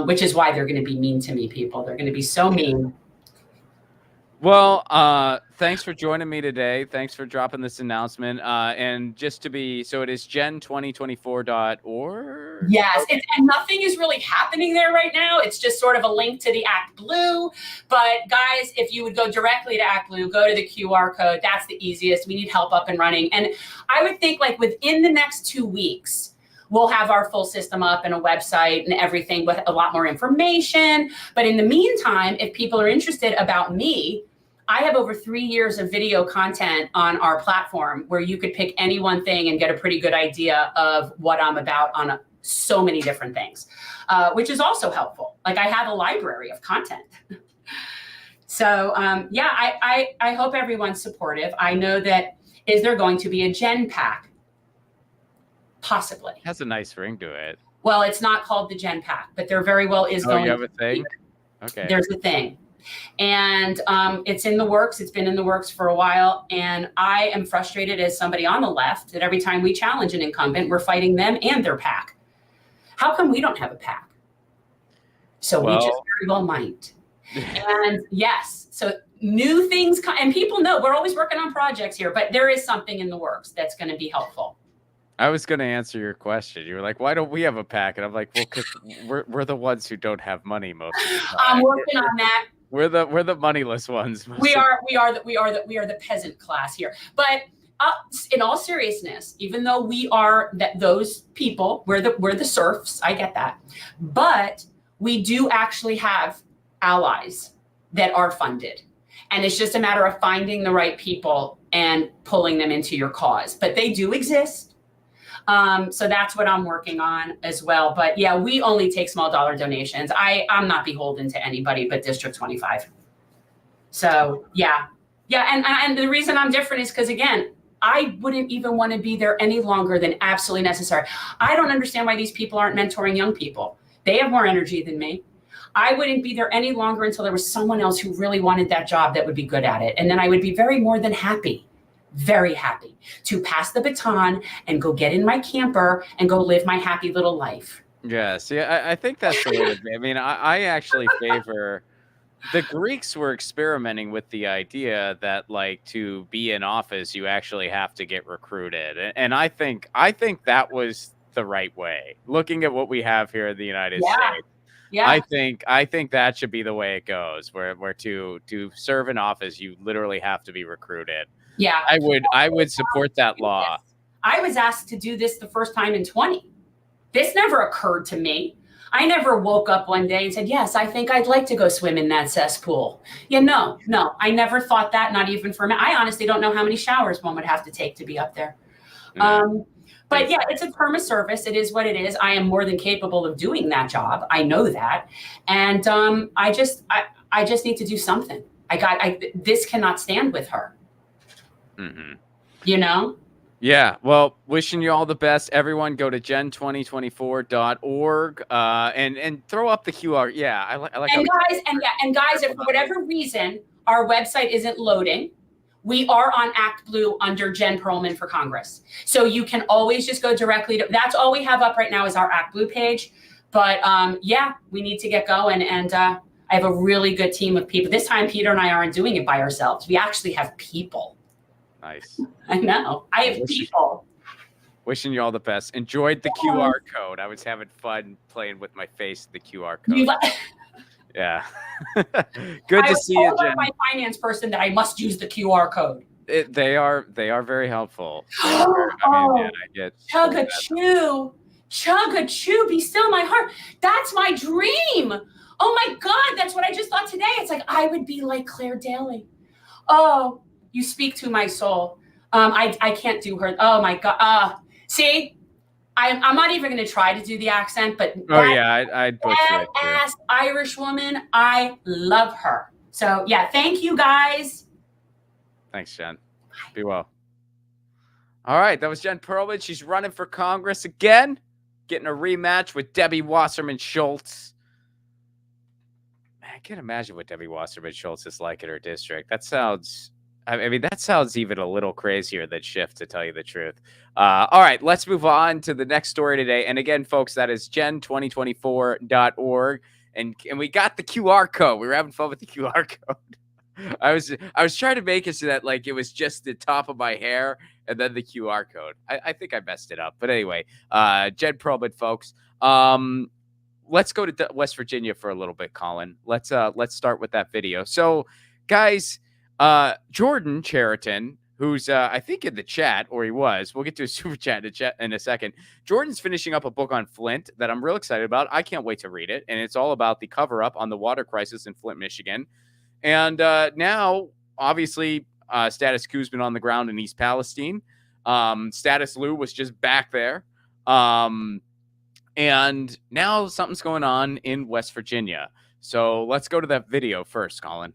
which is why they're going to be mean to me, people. They're going to be so mean. Well, thanks for joining me today. Thanks for dropping this announcement. And just to be, so it is gen2024.org? Yes, and nothing is really happening there right now. It's just sort of a link to the Act Blue. But guys, if you would go directly to Act Blue, go to the QR code. That's the easiest. We need help up and running. And I would think like within the next 2 weeks, we'll have our full system up and a website and everything with a lot more information. But in the meantime, if people are interested about me, I have over 3 years of video content on our platform where you could pick any one thing and get a pretty good idea of what I'm about on so many different things, which is also helpful. Like I have a library of content. So yeah, I hope everyone's supportive. I know that, is there going to be a Gen Pack? Possibly. It has a nice ring to it. Well, it's not called the Gen Pack, but there very well is going to be. Oh, you have a thing? Okay. There's a thing. And it's in the works. It's been in the works for a while. And I am frustrated as somebody on the left that every time we challenge an incumbent, we're fighting them and their PAC. How come we don't have a PAC? So we just very well might. And yes, so new things, and people know we're always working on projects here, but there is something in the works that's going to be helpful. I was going to answer your question. You were like, why don't we have a PAC? And I'm like, well, because we're the ones who don't have money most of the time. I'm working on that. We're the moneyless ones. We are the peasant class here. But in all seriousness, even though we are those people, we're the serfs. I get that, but we do actually have allies that are funded, and it's just a matter of finding the right people and pulling them into your cause. But they do exist. So that's what I'm working on as well. But yeah, we only take small dollar donations. I'm not beholden to anybody but District 25. So yeah. And the reason I'm different is because, again, I wouldn't even want to be there any longer than absolutely necessary. I don't understand why these people aren't mentoring young people. They have more energy than me. I wouldn't be there any longer until there was someone else who really wanted that job that would be good at it. And then I would be very happy to pass the baton and go get in my camper and go live my happy little life. Yes. Yeah, I think that's the way to be. I mean, I actually favor, the Greeks were experimenting with the idea that like to be in office, you actually have to get recruited. And I think that was the right way. Looking at what we have here in the United States. Yeah. I think that should be the way it goes, where to serve in office, you literally have to be recruited. Yeah, I would support that law. I was asked to do this the first time in 20. This never occurred to me. I never woke up one day and said, yes, I think I'd like to go swim in that cesspool. Yeah, no, I never thought that, not even for a minute. I honestly don't know how many showers one would have to take to be up there. But yeah, it's a term of service. It is what it is. I am more than capable of doing that job. I know that. And I just need to do something. This cannot stand with her. Mm-hmm. You know? Yeah. Well, wishing you all the best. Everyone go to gen2024.org and throw up the QR. Yeah. I like and guys, if for whatever reason our website isn't loading, we are on Act Blue under Jen Perelman for Congress. So you can always just go directly to, that's all we have up right now is our Act Blue page. But yeah, we need to get going. And I have a really good team of people. This time, Peter and I aren't doing it by ourselves. We actually have people. Nice. I know. I have people. Wishing you all the best. Enjoyed the QR code. I was having fun playing with my face, the QR code. Yeah. Good to see you, Jen. I told my finance person that I must use the QR code. They are very helpful. They are very, I mean, man, I get chug a chew, be still my heart. That's my dream. Oh my God, that's what I just thought today. It's like I would be like Claire Daly. Oh, you speak to my soul. I can't do her. Oh my God. See, I'm not even going to try to do the accent, but I'd butcher it too. Ass Irish woman, I love her. So yeah, thank you guys. Thanks, Jen. Be well. All right, that was Jen Perelman. She's running for Congress again, getting a rematch with Debbie Wasserman Schultz. Man, I can't imagine what Debbie Wasserman Schultz is like in her district. That sounds, I mean, that sounds even a little crazier than Schiff, to tell you the truth. All right, let's move on to the next story today. And again, folks, that is gen2024.org. And we got the QR code. We were having fun with the QR code. I was trying to make it so that like it was just the top of my hair and then the QR code. I think I messed it up. But anyway, Jen Perelman, folks. Let's go to West Virginia for a little bit, Colin. Let's start with that video. So, guys, Jordan Cheriton, who's I think in the chat, or he was. We'll get to a super chat in a second. Jordan's finishing up a book on Flint that I'm real excited about. I can't wait to read it, and it's all about the cover-up on the water crisis in Flint, Michigan. And now, obviously, Status Coup's been on the ground in East Palestine. Status Lou was just back there. And now something's going on in West Virginia. So let's go to that video first, Colin.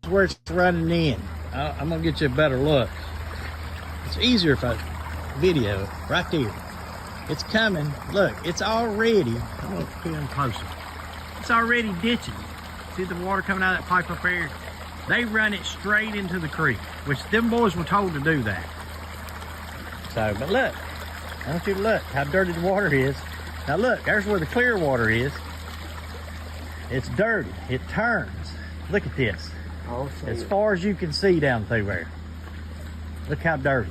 Where it's running in. I'm going to get you a better look. It's easier if I video right there. It's coming. Look, it's already, I'm going to put it in closer. It's already ditching. See the water coming out of that pipe up there? They run it straight into the creek, which them boys were told to do that. So, but look, I want you to look how dirty the water is. Now look, there's where the clear water is. It's dirty, it turns. Look at this. As far as you can see down through there. Look how dirty.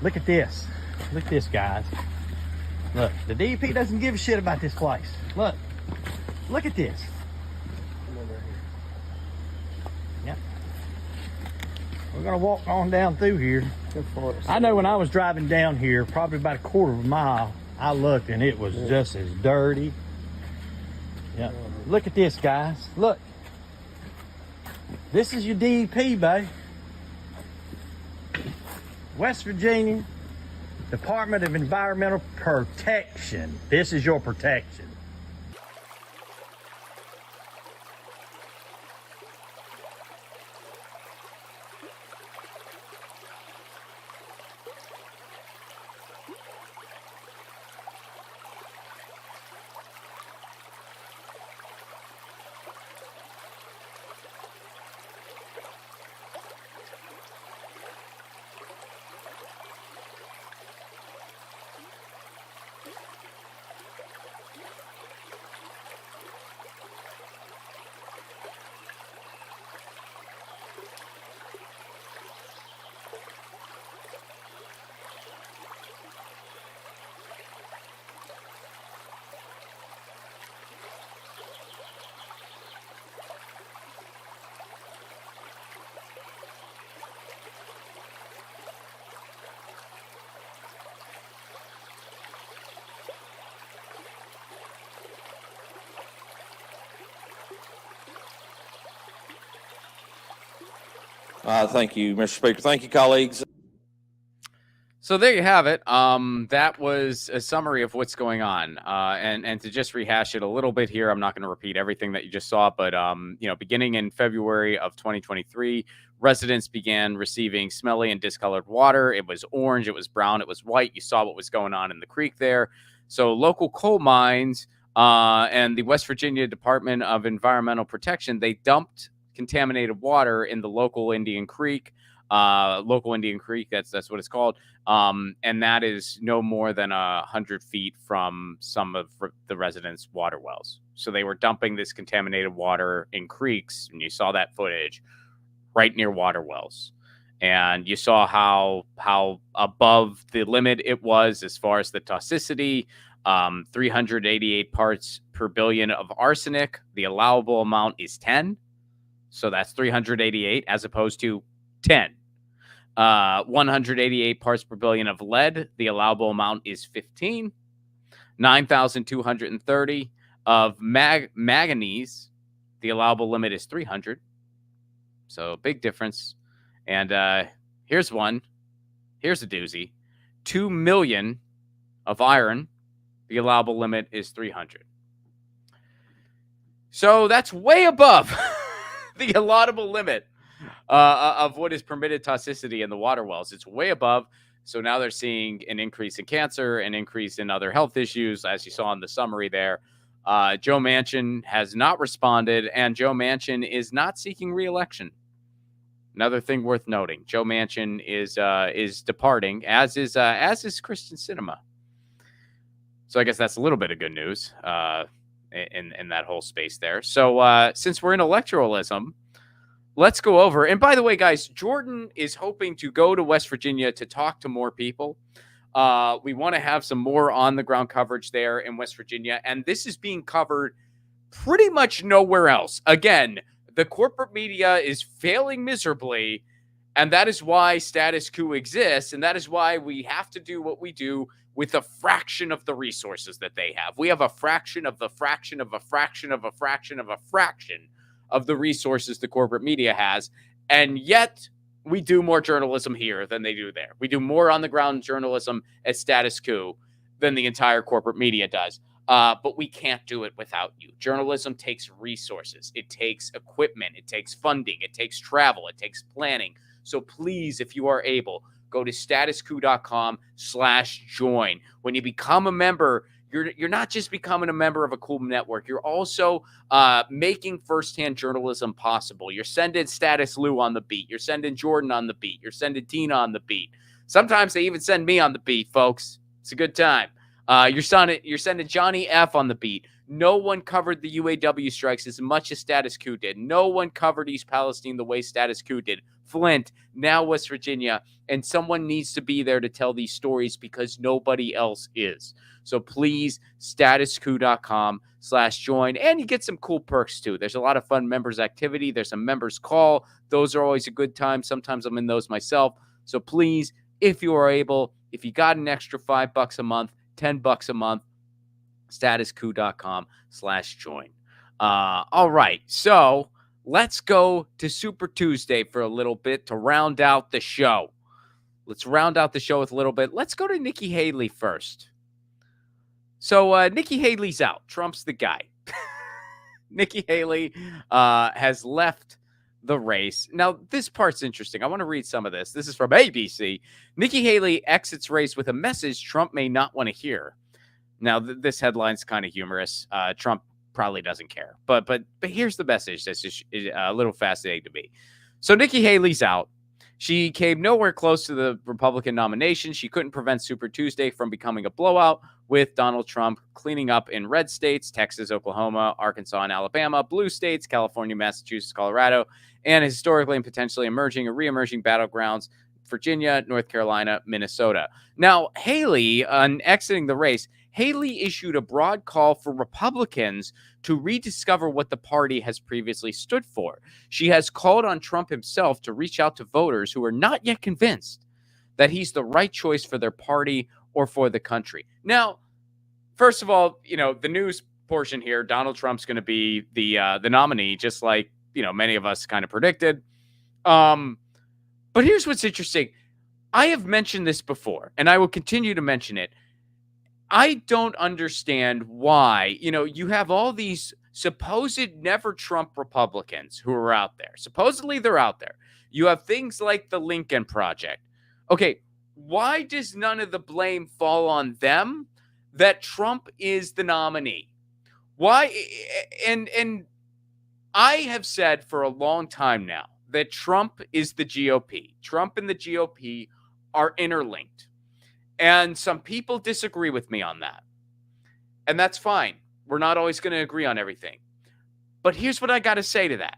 Look at this. Look at this, guys. Look, the DEP doesn't give a shit about this place. Look at this. Yep. We're gonna walk on down through here. I know when I was driving down here, probably about a quarter of a mile, I looked and it was just as dirty. Yeah. Look at this, guys. Look. This is your DEP, babe. West Virginia Department of Environmental Protection. This is your protection. Thank you, Mr. Speaker. Thank you, colleagues. So there you have it. That was a summary of what's going on. And to just rehash it a little bit here, I'm not going to repeat everything that you just saw, but beginning in February of 2023, residents began receiving smelly and discolored water. It was orange, it was brown, it was white. You saw what was going on in the creek there. So local coal mines and the West Virginia Department of Environmental Protection, they dumped contaminated water in the local Indian Creek. That's what it's called. And that is no more than 100 feet from some of the residents' water wells. So they were dumping this contaminated water in creeks, and you saw that footage right near water wells. And you saw how above the limit it was as far as the toxicity. 388 parts per billion of arsenic. The allowable amount is 10. So that's 388 as opposed to 10. 188 parts per billion of lead. The allowable amount is 15. 9,230 of manganese. The allowable limit is 300. So big difference. And here's one. Here's a doozy. 2 million of iron. The allowable limit is 300. So that's way above the allowable limit of what is permitted toxicity in the water wells. It's way above. So now they're seeing an increase in cancer, an increase in other health issues, as you saw in the summary there. Joe Manchin has not responded, and Joe Manchin is not seeking re-election. Another thing worth noting: Joe Manchin is departing, as is Kristen Sinema. So I guess that's a little bit of good news in that whole space there. So since we're in electoralism, let's go over. And by the way, guys, Jordan is hoping to go to West Virginia to talk to more people. We want to have some more on-the-ground coverage there in West Virginia. And this is being covered pretty much nowhere else. Again, the corporate media is failing miserably. And that is why Status Coup exists. And that is why we have to do what we do with a fraction of the resources that they have. We have a fraction of the fraction of a fraction of a fraction of a fraction of the resources the corporate media has. And yet we do more journalism here than they do there. We do more on the ground journalism at Status Coup than the entire corporate media does. But we can't do it without you. Journalism takes resources. It takes equipment. It takes funding. It takes travel. It takes planning. So please, if you are able, go to statuscoup.com/join. When you become a member, you're not just becoming a member of a cool network. You're also making firsthand journalism possible. You're sending Status Lou on the beat. You're sending Jordan on the beat. You're sending Tina on the beat. Sometimes they even send me on the beat, folks. It's a good time. You're sending Johnny F on the beat. No one covered the UAW strikes as much as Status Coup did. No one covered East Palestine the way Status Coup did. Flint, now West Virginia, and someone needs to be there to tell these stories because nobody else is. So please, statuscoup.com/join, and you get some cool perks too. There's a lot of fun members activity. There's a members call. Those are always a good time. Sometimes I'm in those myself. So please, if you are able, if you got an extra $5 a month, $10 a month, statuscoup.com/join. All right. So let's go to Super Tuesday for a little bit to round out the show. Let's round out the show with a little bit. Let's go to Nikki Haley first. So Nikki Haley's out. Trump's the guy. Nikki Haley has left the race. Now, this part's interesting. I want to read some of this. This is from ABC. Nikki Haley exits race with a message Trump may not want to hear. Now, this headline's kind of humorous. Trump probably doesn't care. But here's the message that's just a little fascinating to me. So Nikki Haley's out. She came nowhere close to the Republican nomination. She couldn't prevent Super Tuesday from becoming a blowout, with Donald Trump cleaning up in red states, Texas, Oklahoma, Arkansas, and Alabama, blue states, California, Massachusetts, Colorado, and historically and potentially emerging or re-emerging battlegrounds, Virginia, North Carolina, Minnesota. Now, Haley, on exiting the race, Haley issued a broad call for Republicans to rediscover what the party has previously stood for. She has called on Trump himself to reach out to voters who are not yet convinced that he's the right choice for their party or for the country. Now, first of all, the news portion here, Donald Trump's going to be the nominee, just like, many of us kind of predicted. But here's what's interesting. I have mentioned this before, and I will continue to mention it. I don't understand why, you have all these supposed never Trump Republicans who are out there. Supposedly they're out there. You have things like the Lincoln Project. Okay, why does none of the blame fall on them that Trump is the nominee? Why? And I have said for a long time now that Trump is the GOP. Trump and the GOP are interlinked. And some people disagree with me on that. And that's fine. We're not always going to agree on everything. But here's what I got to say to that.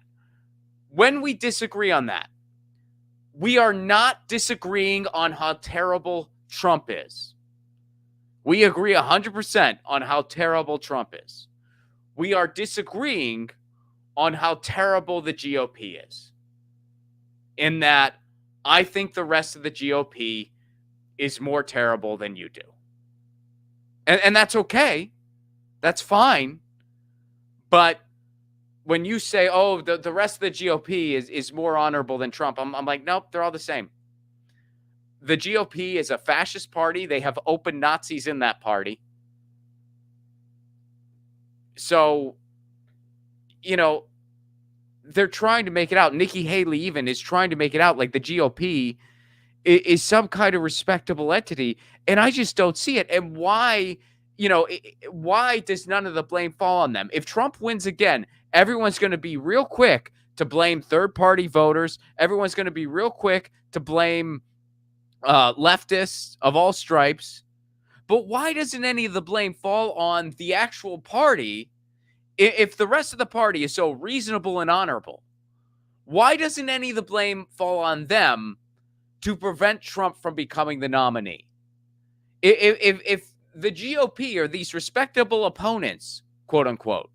When we disagree on that, we are not disagreeing on how terrible Trump is. We agree 100% on how terrible Trump is. We are disagreeing on how terrible the GOP is. In that I think the rest of the GOP is more terrible than you do. And that's okay. That's fine. But when you say, oh, the rest of the GOP is more honorable than Trump, I'm like, nope, they're all the same. The GOP is a fascist party. They have open Nazis in that party. So, they're trying to make it out. Nikki Haley even is trying to make it out like the GOP is some kind of respectable entity. And I just don't see it. And why, why does none of the blame fall on them? If Trump wins again, everyone's going to be real quick to blame third-party voters. Everyone's going to be real quick to blame leftists of all stripes. But why doesn't any of the blame fall on the actual party? If the rest of the party is so reasonable and honorable, why doesn't any of the blame fall on them to prevent Trump from becoming the nominee? If the GOP are these respectable opponents, quote unquote,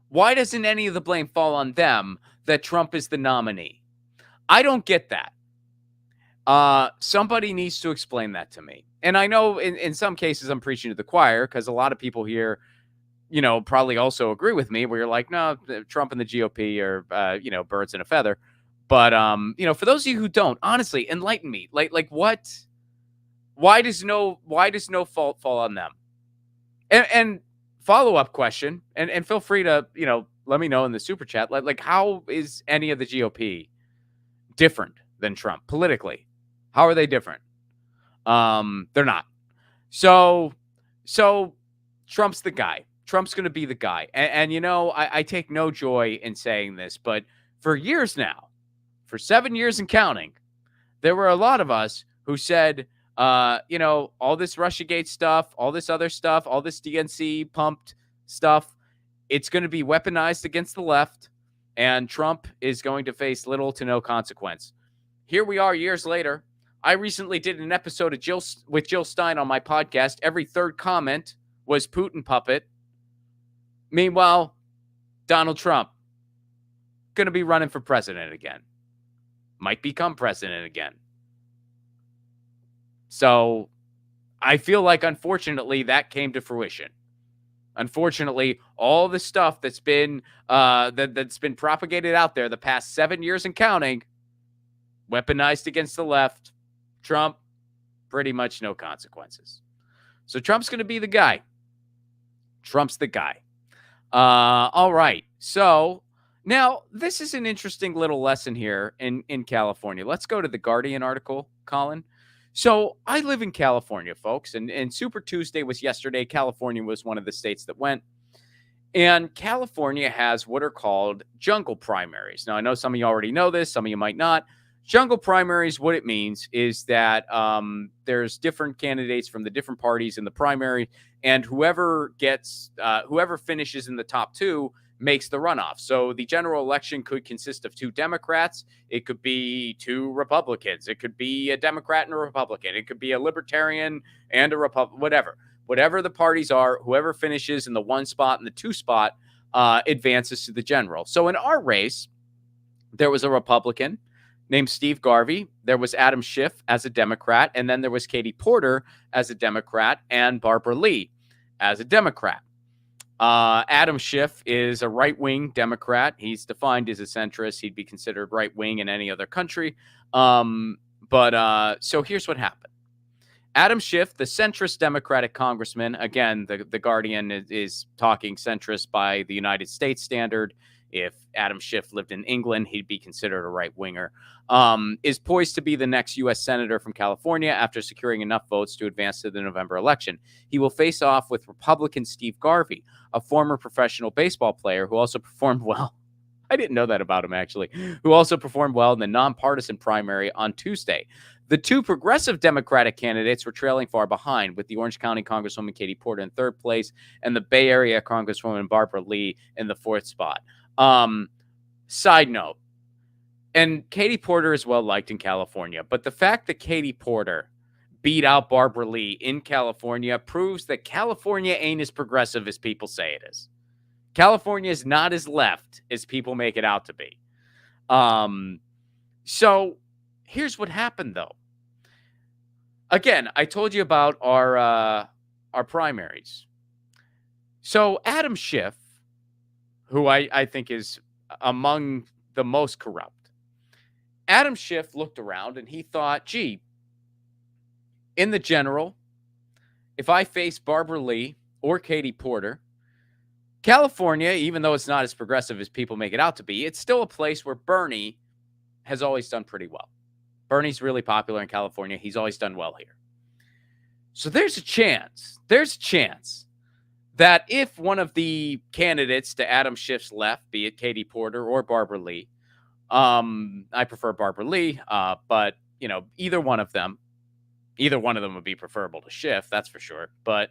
why doesn't any of the blame fall on them that Trump is the nominee? I don't get that. Somebody needs to explain that to me. And I know in some cases I'm preaching to the choir because a lot of people here, probably also agree with me where you're like, no, Trump and the GOP are, birds in a feather. But, for those of you who don't, honestly, enlighten me. Like what? Why does no fault fall on them? And follow-up question, and feel free to, let me know in the super chat. Like how is any of the GOP different than Trump politically? How are they different? They're not. So Trump's the guy. Trump's going to be the guy. And I take no joy in saying this, but for years now, for 7 years and counting, there were a lot of us who said, all this Russiagate stuff, all this other stuff, all this DNC pumped stuff, it's going to be weaponized against the left, and Trump is going to face little to no consequence. Here we are years later. I recently did an episode with Jill Stein on my podcast. Every third comment was Putin puppet. Meanwhile, Donald Trump going to be running for president again. Might become president again. So I feel like, unfortunately, that came to fruition. Unfortunately, all the stuff that's been that's been propagated out there the past 7 years and counting, weaponized against the left, Trump, pretty much no consequences. So Trump's going to be the guy. Trump's the guy. All right. So now this is an interesting little lesson here in California. Let's go to the Guardian article, Colin. So I live in California, folks, and Super Tuesday was yesterday. California was one of the states that went. And California has what are called jungle primaries. Now, I know some of you already know this. Some of you might not. Jungle primaries, what it means is that there's different candidates from the different parties in the primary, and whoever finishes in the top two makes the runoff. So the general election could consist of 2 Democrats. It could be 2 Republicans. It could be a Democrat and a Republican. It could be a Libertarian and a Republican, whatever the parties are, whoever finishes in the 1 spot and the 2 spot advances to the general. So in our race, there was a Republican named Steve Garvey. There was Adam Schiff as a Democrat. And then there was Katie Porter as a Democrat and Barbara Lee as a Democrat. Adam Schiff is a right-wing Democrat. He's defined as a centrist. He'd be considered right-wing in any other country. So here's what happened. Adam Schiff, the centrist Democratic congressman, again, the Guardian is talking centrist by the United States standard. If Adam Schiff lived in England, he'd be considered a right-winger, is poised to be the next U.S. senator from California after securing enough votes to advance to the November election. He will face off with Republican Steve Garvey, a former professional baseball player who also performed well. I didn't know that about him, actually, who also performed well in the nonpartisan primary on Tuesday. The 2 progressive Democratic candidates were trailing far behind, with the Orange County Congresswoman Katie Porter in 3rd place and the Bay Area Congresswoman Barbara Lee in the 4th spot. Side note, and Katie Porter is well liked in California, but the fact that Katie Porter beat out Barbara Lee in California proves that California ain't as progressive as people say it is. California is not as left as people make it out to be. So Here's what happened, though. Again, I told you about our primaries. So Adam Schiff, who I think is among the most corrupt, Adam Schiff looked around and he thought, gee, in the general, if I face Barbara Lee or Katie Porter, California, even though it's not as progressive as people make it out to be, it's still a place where Bernie has always done pretty well. Bernie's really popular in California. He's always done well here. So there's a chance that if one of the candidates to Adam Schiff's left, be it Katie Porter or Barbara Lee, I prefer Barbara Lee, but, either one of them would be preferable to Schiff, that's for sure. But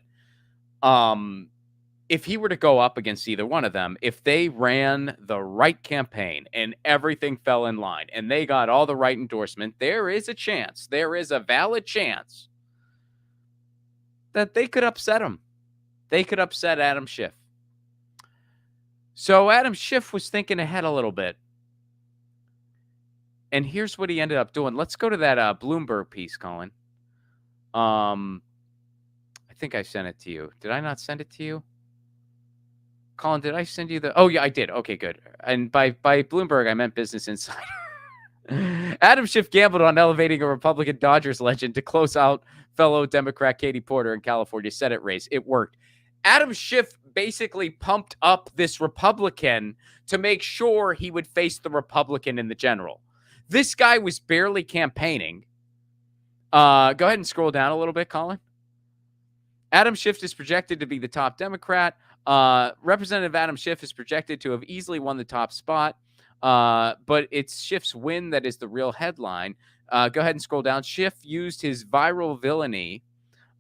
if he were to go up against either one of them, if they ran the right campaign and everything fell in line and they got all the right endorsement, there is a valid chance that they could upset him. They could upset Adam Schiff. So Adam Schiff was thinking ahead a little bit. And here's what he ended up doing. Let's go to that Bloomberg piece, Colin. I think I sent it to you. Did I not send it to you? Colin, did I send you the... Oh, yeah, I did. Okay, good. And by Bloomberg, I meant Business Insider. Adam Schiff gambled on elevating a Republican Dodgers legend to close out fellow Democrat Katie Porter in California Senate race. It worked. Adam Schiff basically pumped up this Republican to make sure he would face the Republican in the general. This guy was barely campaigning. Go ahead and scroll down a little bit, Colin. Adam Schiff is projected to be the top Democrat. Representative Adam Schiff is projected to have easily won the top spot, but it's Schiff's win that is the real headline. Go ahead and scroll down. Schiff used his viral villainy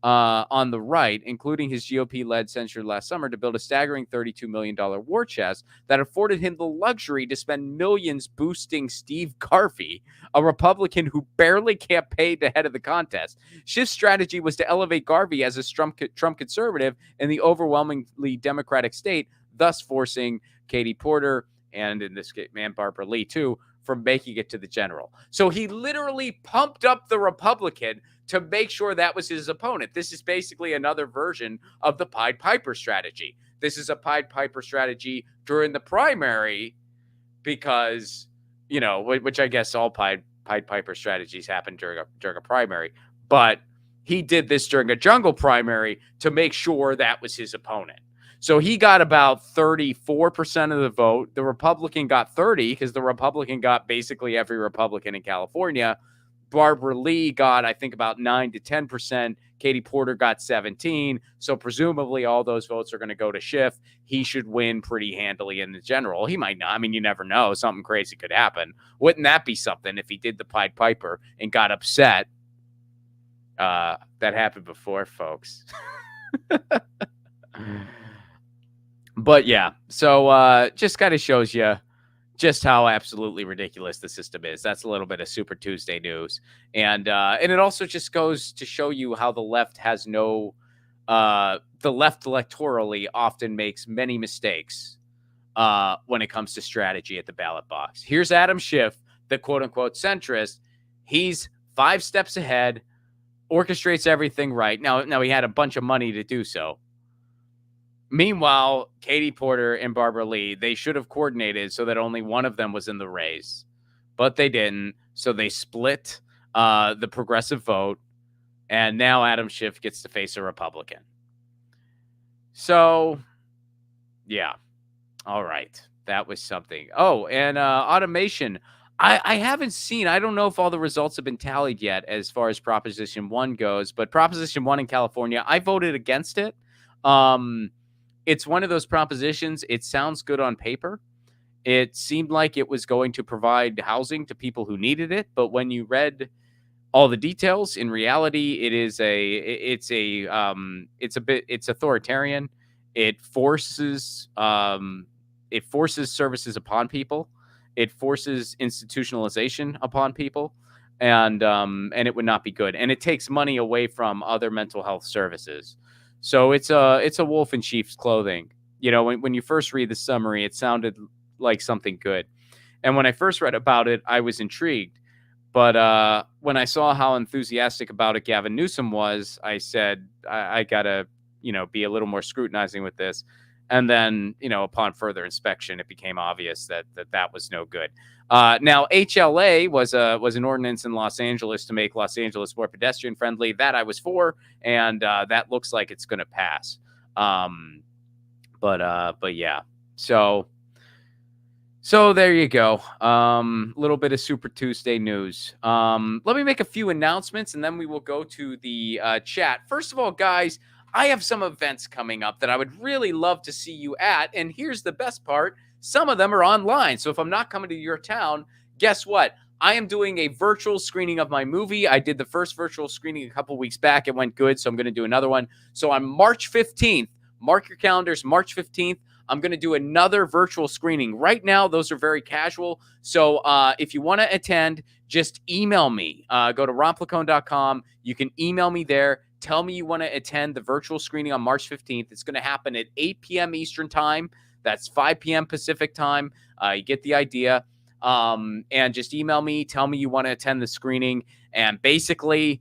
on the right, including his GOP-led censure last summer, to build a staggering $32 million war chest that afforded him the luxury to spend millions boosting Steve Garvey, a Republican who barely campaigned ahead of the contest. Schiff's strategy was to elevate Garvey as a Trump conservative in the overwhelmingly Democratic state, thus forcing Katie Porter, and in this case, Barbara Lee, too, from making it to the general. So he literally pumped up the Republican to make sure that was his opponent. This is basically another version of the Pied Piper strategy. This is a Pied Piper strategy during the primary because, which I guess all Pied Piper strategies happen during a primary. But he did this during a jungle primary to make sure that was his opponent. So he got about 34% of the vote. The Republican got 30 because the Republican got basically every Republican in California. Barbara Lee got, I think, about 9 to 10%. Katie Porter got 17. So presumably all those votes are going to go to Schiff. He should win pretty handily in the general. He might not. I mean, you never know. Something crazy could happen. Wouldn't that be something if he did the Pied Piper and got upset? That happened before, folks. But yeah, so just kind of shows you just how absolutely ridiculous the system is. That's a little bit of Super Tuesday news. And it also just goes to show you how the left has the left electorally often makes many mistakes when it comes to strategy at the ballot box. Here's Adam Schiff, the quote unquote centrist. He's 5 steps ahead, orchestrates everything right. Now he had a bunch of money to do so. Meanwhile, Katie Porter and Barbara Lee, they should have coordinated so that only one of them was in the race, but they didn't. So they split the progressive vote, and now Adam Schiff gets to face a Republican. So, yeah. All right. That was something. Oh, and automation. I haven't seen, I don't know if all the results have been tallied yet as far as Proposition 1 goes, but Proposition 1 in California, I voted against it. It's one of those propositions. It sounds good on paper. It seemed like it was going to provide housing to people who needed it. But when you read all the details, in reality, it's authoritarian. It forces services upon people. It forces institutionalization upon people. And it would not be good. And it takes money away from other mental health services. So it's a wolf in sheep's clothing. When you first read the summary, it sounded like something good. And when I first read about it, I was intrigued. But when I saw how enthusiastic about it Gavin Newsom was, I said, I gotta, be a little more scrutinizing with this. And then, upon further inspection, it became obvious that was no good. Now, HLA was an ordinance in Los Angeles to make Los Angeles more pedestrian friendly. That I was for, and that looks like it's going to pass. But yeah, so there you go. Little bit of Super Tuesday news. Let me make a few announcements, and then we will go to the chat. First of all, guys, I have some events coming up that I would really love to see you at. And here's the best part. Some of them are online. So if I'm not coming to your town, guess what? I am doing a virtual screening of my movie. I did the first virtual screening a couple weeks back. It went good. So I'm going to do another one. So on March 15th, mark your calendars, March 15th, I'm going to do another virtual screening. Right now, those are very casual. So if you want to attend, just email me. Go to ronplacone.com. You can email me there. Tell me you want to attend the virtual screening on March 15th. It's going to happen at 8 p.m. Eastern time. That's 5 p.m. Pacific time. You get the idea. And just email me. Tell me you want to attend the screening. And basically,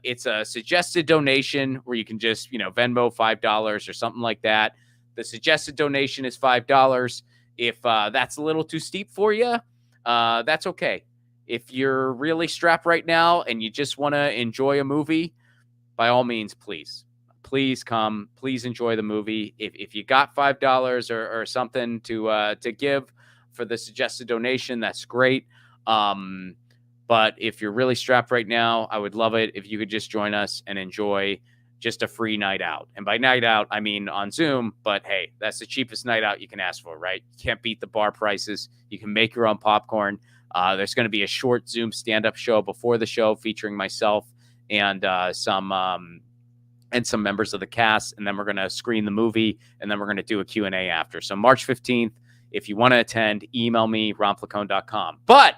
it's a suggested donation where you can just, Venmo $5 or something like that. The suggested donation is $5. If that's a little too steep for you, that's okay. If you're really strapped right now and you just want to enjoy a movie, by all means, please come. Please enjoy the movie. If you got $5 or something to give for the suggested donation, that's great. But if you're really strapped right now, I would love it if you could just join us and enjoy just a free night out. And by night out, I mean on Zoom, but hey, that's the cheapest night out you can ask for, right? You can't beat the bar prices. You can make your own popcorn. There's going to be a short Zoom stand-up show before the show featuring myself and some members of the cast. And then we're going to screen the movie, and then we're going to do a Q&A after. So March 15th, if you want to attend, email me, ronplacone.com. But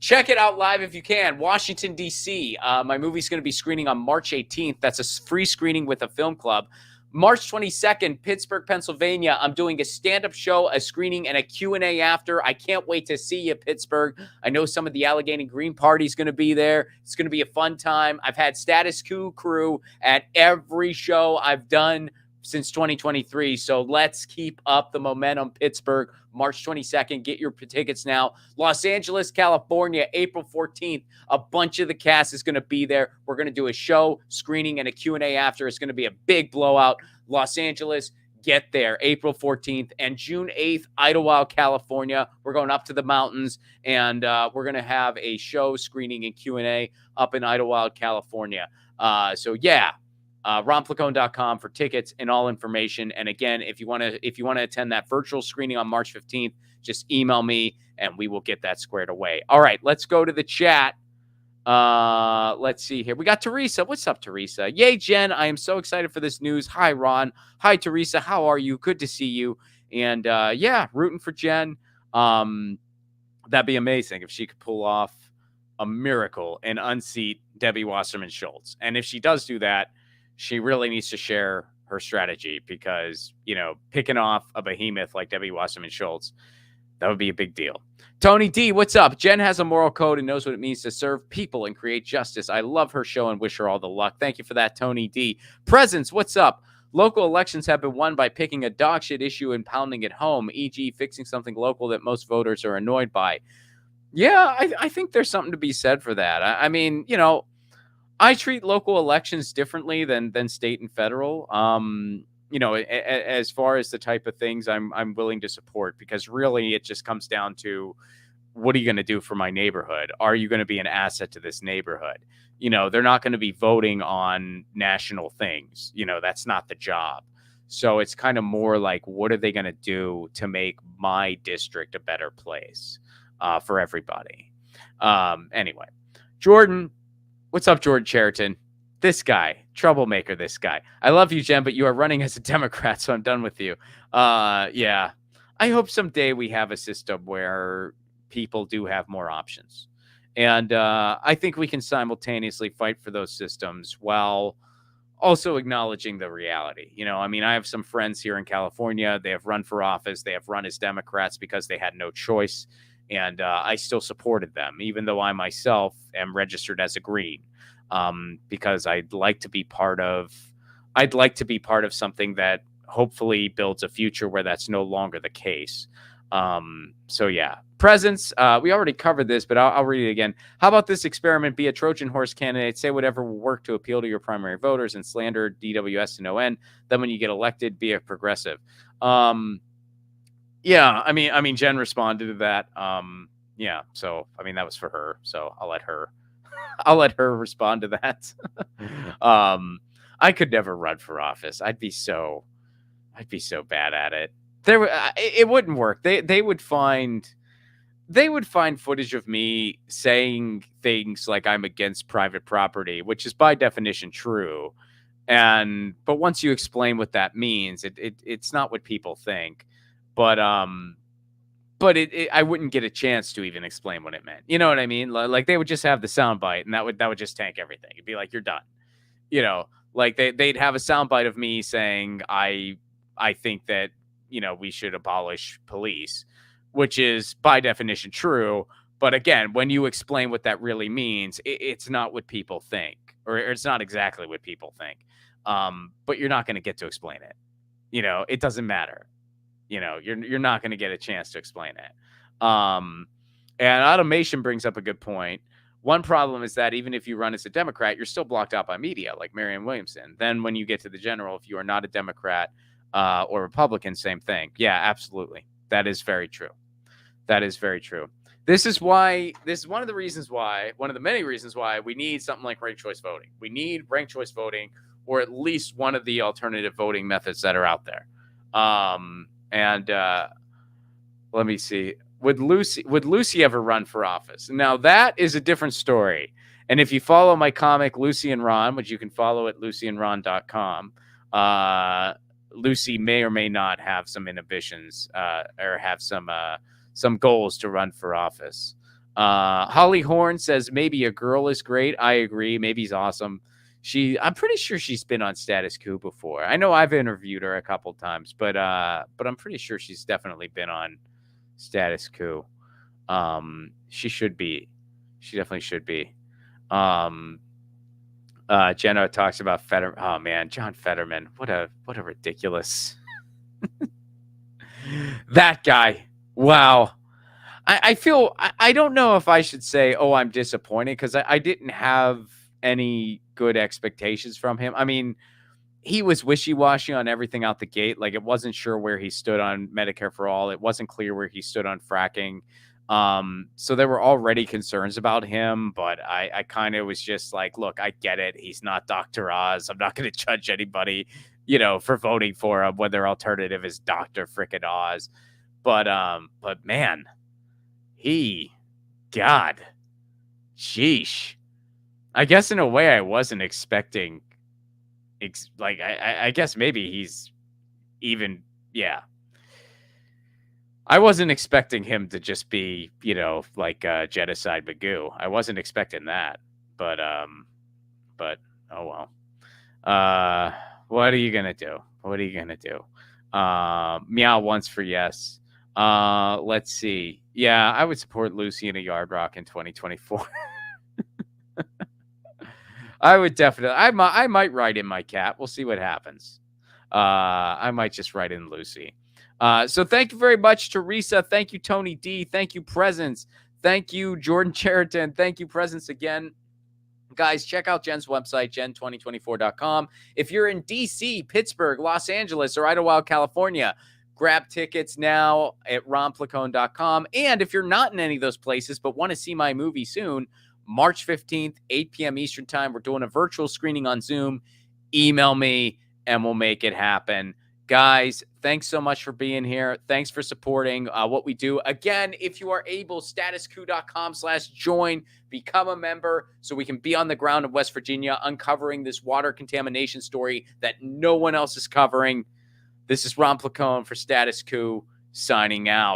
check it out live if you can. Washington, D.C. My movie's going to be screening on March 18th. That's a free screening with a film club. March 22nd, Pittsburgh, Pennsylvania. I'm doing a stand-up show, a screening, and a Q&A after. I can't wait to see you, Pittsburgh. I know some of the Allegheny Green Party is going to be there. It's going to be a fun time. I've had Status Coup crew at every show I've done since 2023. So let's keep up the momentum, Pittsburgh. March 22nd. Get your tickets now. Los Angeles, California, April 14th. A bunch of the cast is going to be there. We're going to do a show, screening, and a Q&A after. It's going to be a big blowout. Los Angeles, get there. April 14th. And June 8th, Idlewild, California. We're going up to the mountains, and we're going to have a show, screening, and Q&A up in Idlewild, California. So yeah. ronplacone.com for tickets and all information. And again, if you want to attend that virtual screening on March 15th, just email me and we will get that squared away. All right, let's go to the chat. Let's see here. We got Teresa. What's up, Teresa? Yay, Jen. I am so excited for this news. Hi, Ron. Hi, Teresa. How are you? Good to see you. And yeah, rooting for Jen. That'd be amazing if she could pull off a miracle and unseat Debbie Wasserman Schultz. And if she does do that, she really needs to share her strategy because, picking off a behemoth like Debbie Wasserman Schultz, that would be a big deal. Tony D, what's up? Jen has a moral code and knows what it means to serve people and create justice. I love her show and wish her all the luck. Thank you for that, Tony D. Presence, what's up? Local elections have been won by picking a dogshit issue and pounding it home, e.g. fixing something local that most voters are annoyed by. Yeah, I think there's something to be said for that. I mean, I treat local elections differently than state and federal. As far as the type of things I'm willing to support, because really it just comes down to, what are you going to do for my neighborhood? Are you going to be an asset to this neighborhood? They're not going to be voting on national things. That's not the job. So it's kind of more like, what are they going to do to make my district a better place for everybody? Anyway, Jordan. What's up, Jordan Cheriton? This guy, troublemaker, this guy. I love you, Jen, but you are running as a Democrat, so I'm done with you. Yeah. I hope someday we have a system where people do have more options. And I think we can simultaneously fight for those systems while also acknowledging the reality. I have some friends here in California. They have run for office. They have run as Democrats because they had no choice. And I still supported them, even though I myself am registered as a green, because I'd like to be part of something that hopefully builds a future where that's no longer the case. So yeah, presence. We already covered this, but I'll read it again. How about this experiment? Be a Trojan horse candidate. Say whatever will work to appeal to your primary voters and slander DWS to no end. Then when you get elected, be a progressive. Yeah, I mean, Jen responded to that. Yeah, so I mean, that was for her. So I'll let her respond to that. I could never run for office. I'd be so bad at it. It wouldn't work. They would find footage of me saying things like I'm against private property, which is by definition true. But once you explain what that means, it's not what people think. But I wouldn't get a chance to even explain what it meant. You know what I mean? Like they would just have the soundbite, and that would just tank everything. It'd be like, you're done. You know, like they'd have a soundbite of me saying I think that, you know, we should abolish police, which is by definition true. But again, when you explain what that really means, it's not what people think, or it's not exactly what people think. But you're not going to get to explain it. You know, it doesn't matter. You know, you're not going to get a chance to explain it. And automation brings up a good point. One problem is that even if you run as a Democrat, you're still blocked out by media, like Marianne Williamson. Then when you get to the general, if you are not a Democrat or Republican, same thing. Yeah, absolutely. That is very true. That is very true. This is one of the many reasons why we need something like ranked choice voting. We need ranked choice voting, or at least one of the alternative voting methods that are out there. Let me see. Would Lucy ever run for office? Now that is a different story. And if you follow my comic Lucy and Ron, which you can follow at lucyandron.com, Lucy may or may not have some inhibitions or have some goals to run for office. Holly Horn says maybe a girl is great. I agree. Maybe he's awesome. I'm pretty sure she's been on Status Coup before. I know I've interviewed her a couple times, but I'm pretty sure she's definitely been on Status Coup. She should be. She definitely should be. Jenna talks about Fetterman. Oh man, John Fetterman. What a ridiculous that guy. Wow. I feel I don't know if I should say, oh, I'm disappointed, because I didn't have any good expectations from him. I mean, he was wishy-washy on everything out the gate. Like, it wasn't sure where he stood on Medicare for all. It wasn't clear where he stood on fracking. So there were already concerns about him, but I kind of was just like, look, I get it. He's not Dr. Oz. I'm not going to judge anybody, you know, for voting for him when their alternative is Dr. frickin' Oz. But man, God, sheesh. I guess in a way I wasn't expecting, I guess maybe he's even, yeah. I wasn't expecting him to just be, you know, like genocide Magoo. I wasn't expecting that, but oh well. What are you gonna do? What are you gonna do? Meow once for yes. Let's see. Yeah, I would support Lucy in a yard rock in 2024. I would definitely. I might write in my cat. We'll see what happens. I might just write in Lucy. So thank you very much, Teresa. Thank you, Tony D. Thank you, Presence. Thank you, Jordan Cheriton. Thank you, Presence again. Guys, check out Jen's website, gen2024.com. If you're in DC, Pittsburgh, Los Angeles, or Idlewild, California, grab tickets now at ronplacone.com. And if you're not in any of those places but want to see my movie soon, March 15th, 8 p.m. Eastern Time, we're doing a virtual screening on Zoom. Email me and we'll make it happen. Guys, thanks so much for being here. Thanks for supporting what we do. Again, if you are able, statuscoup.com/join, become a member so we can be on the ground in West Virginia uncovering this water contamination story that no one else is covering. This is Ron Placone for Status Coup, signing out.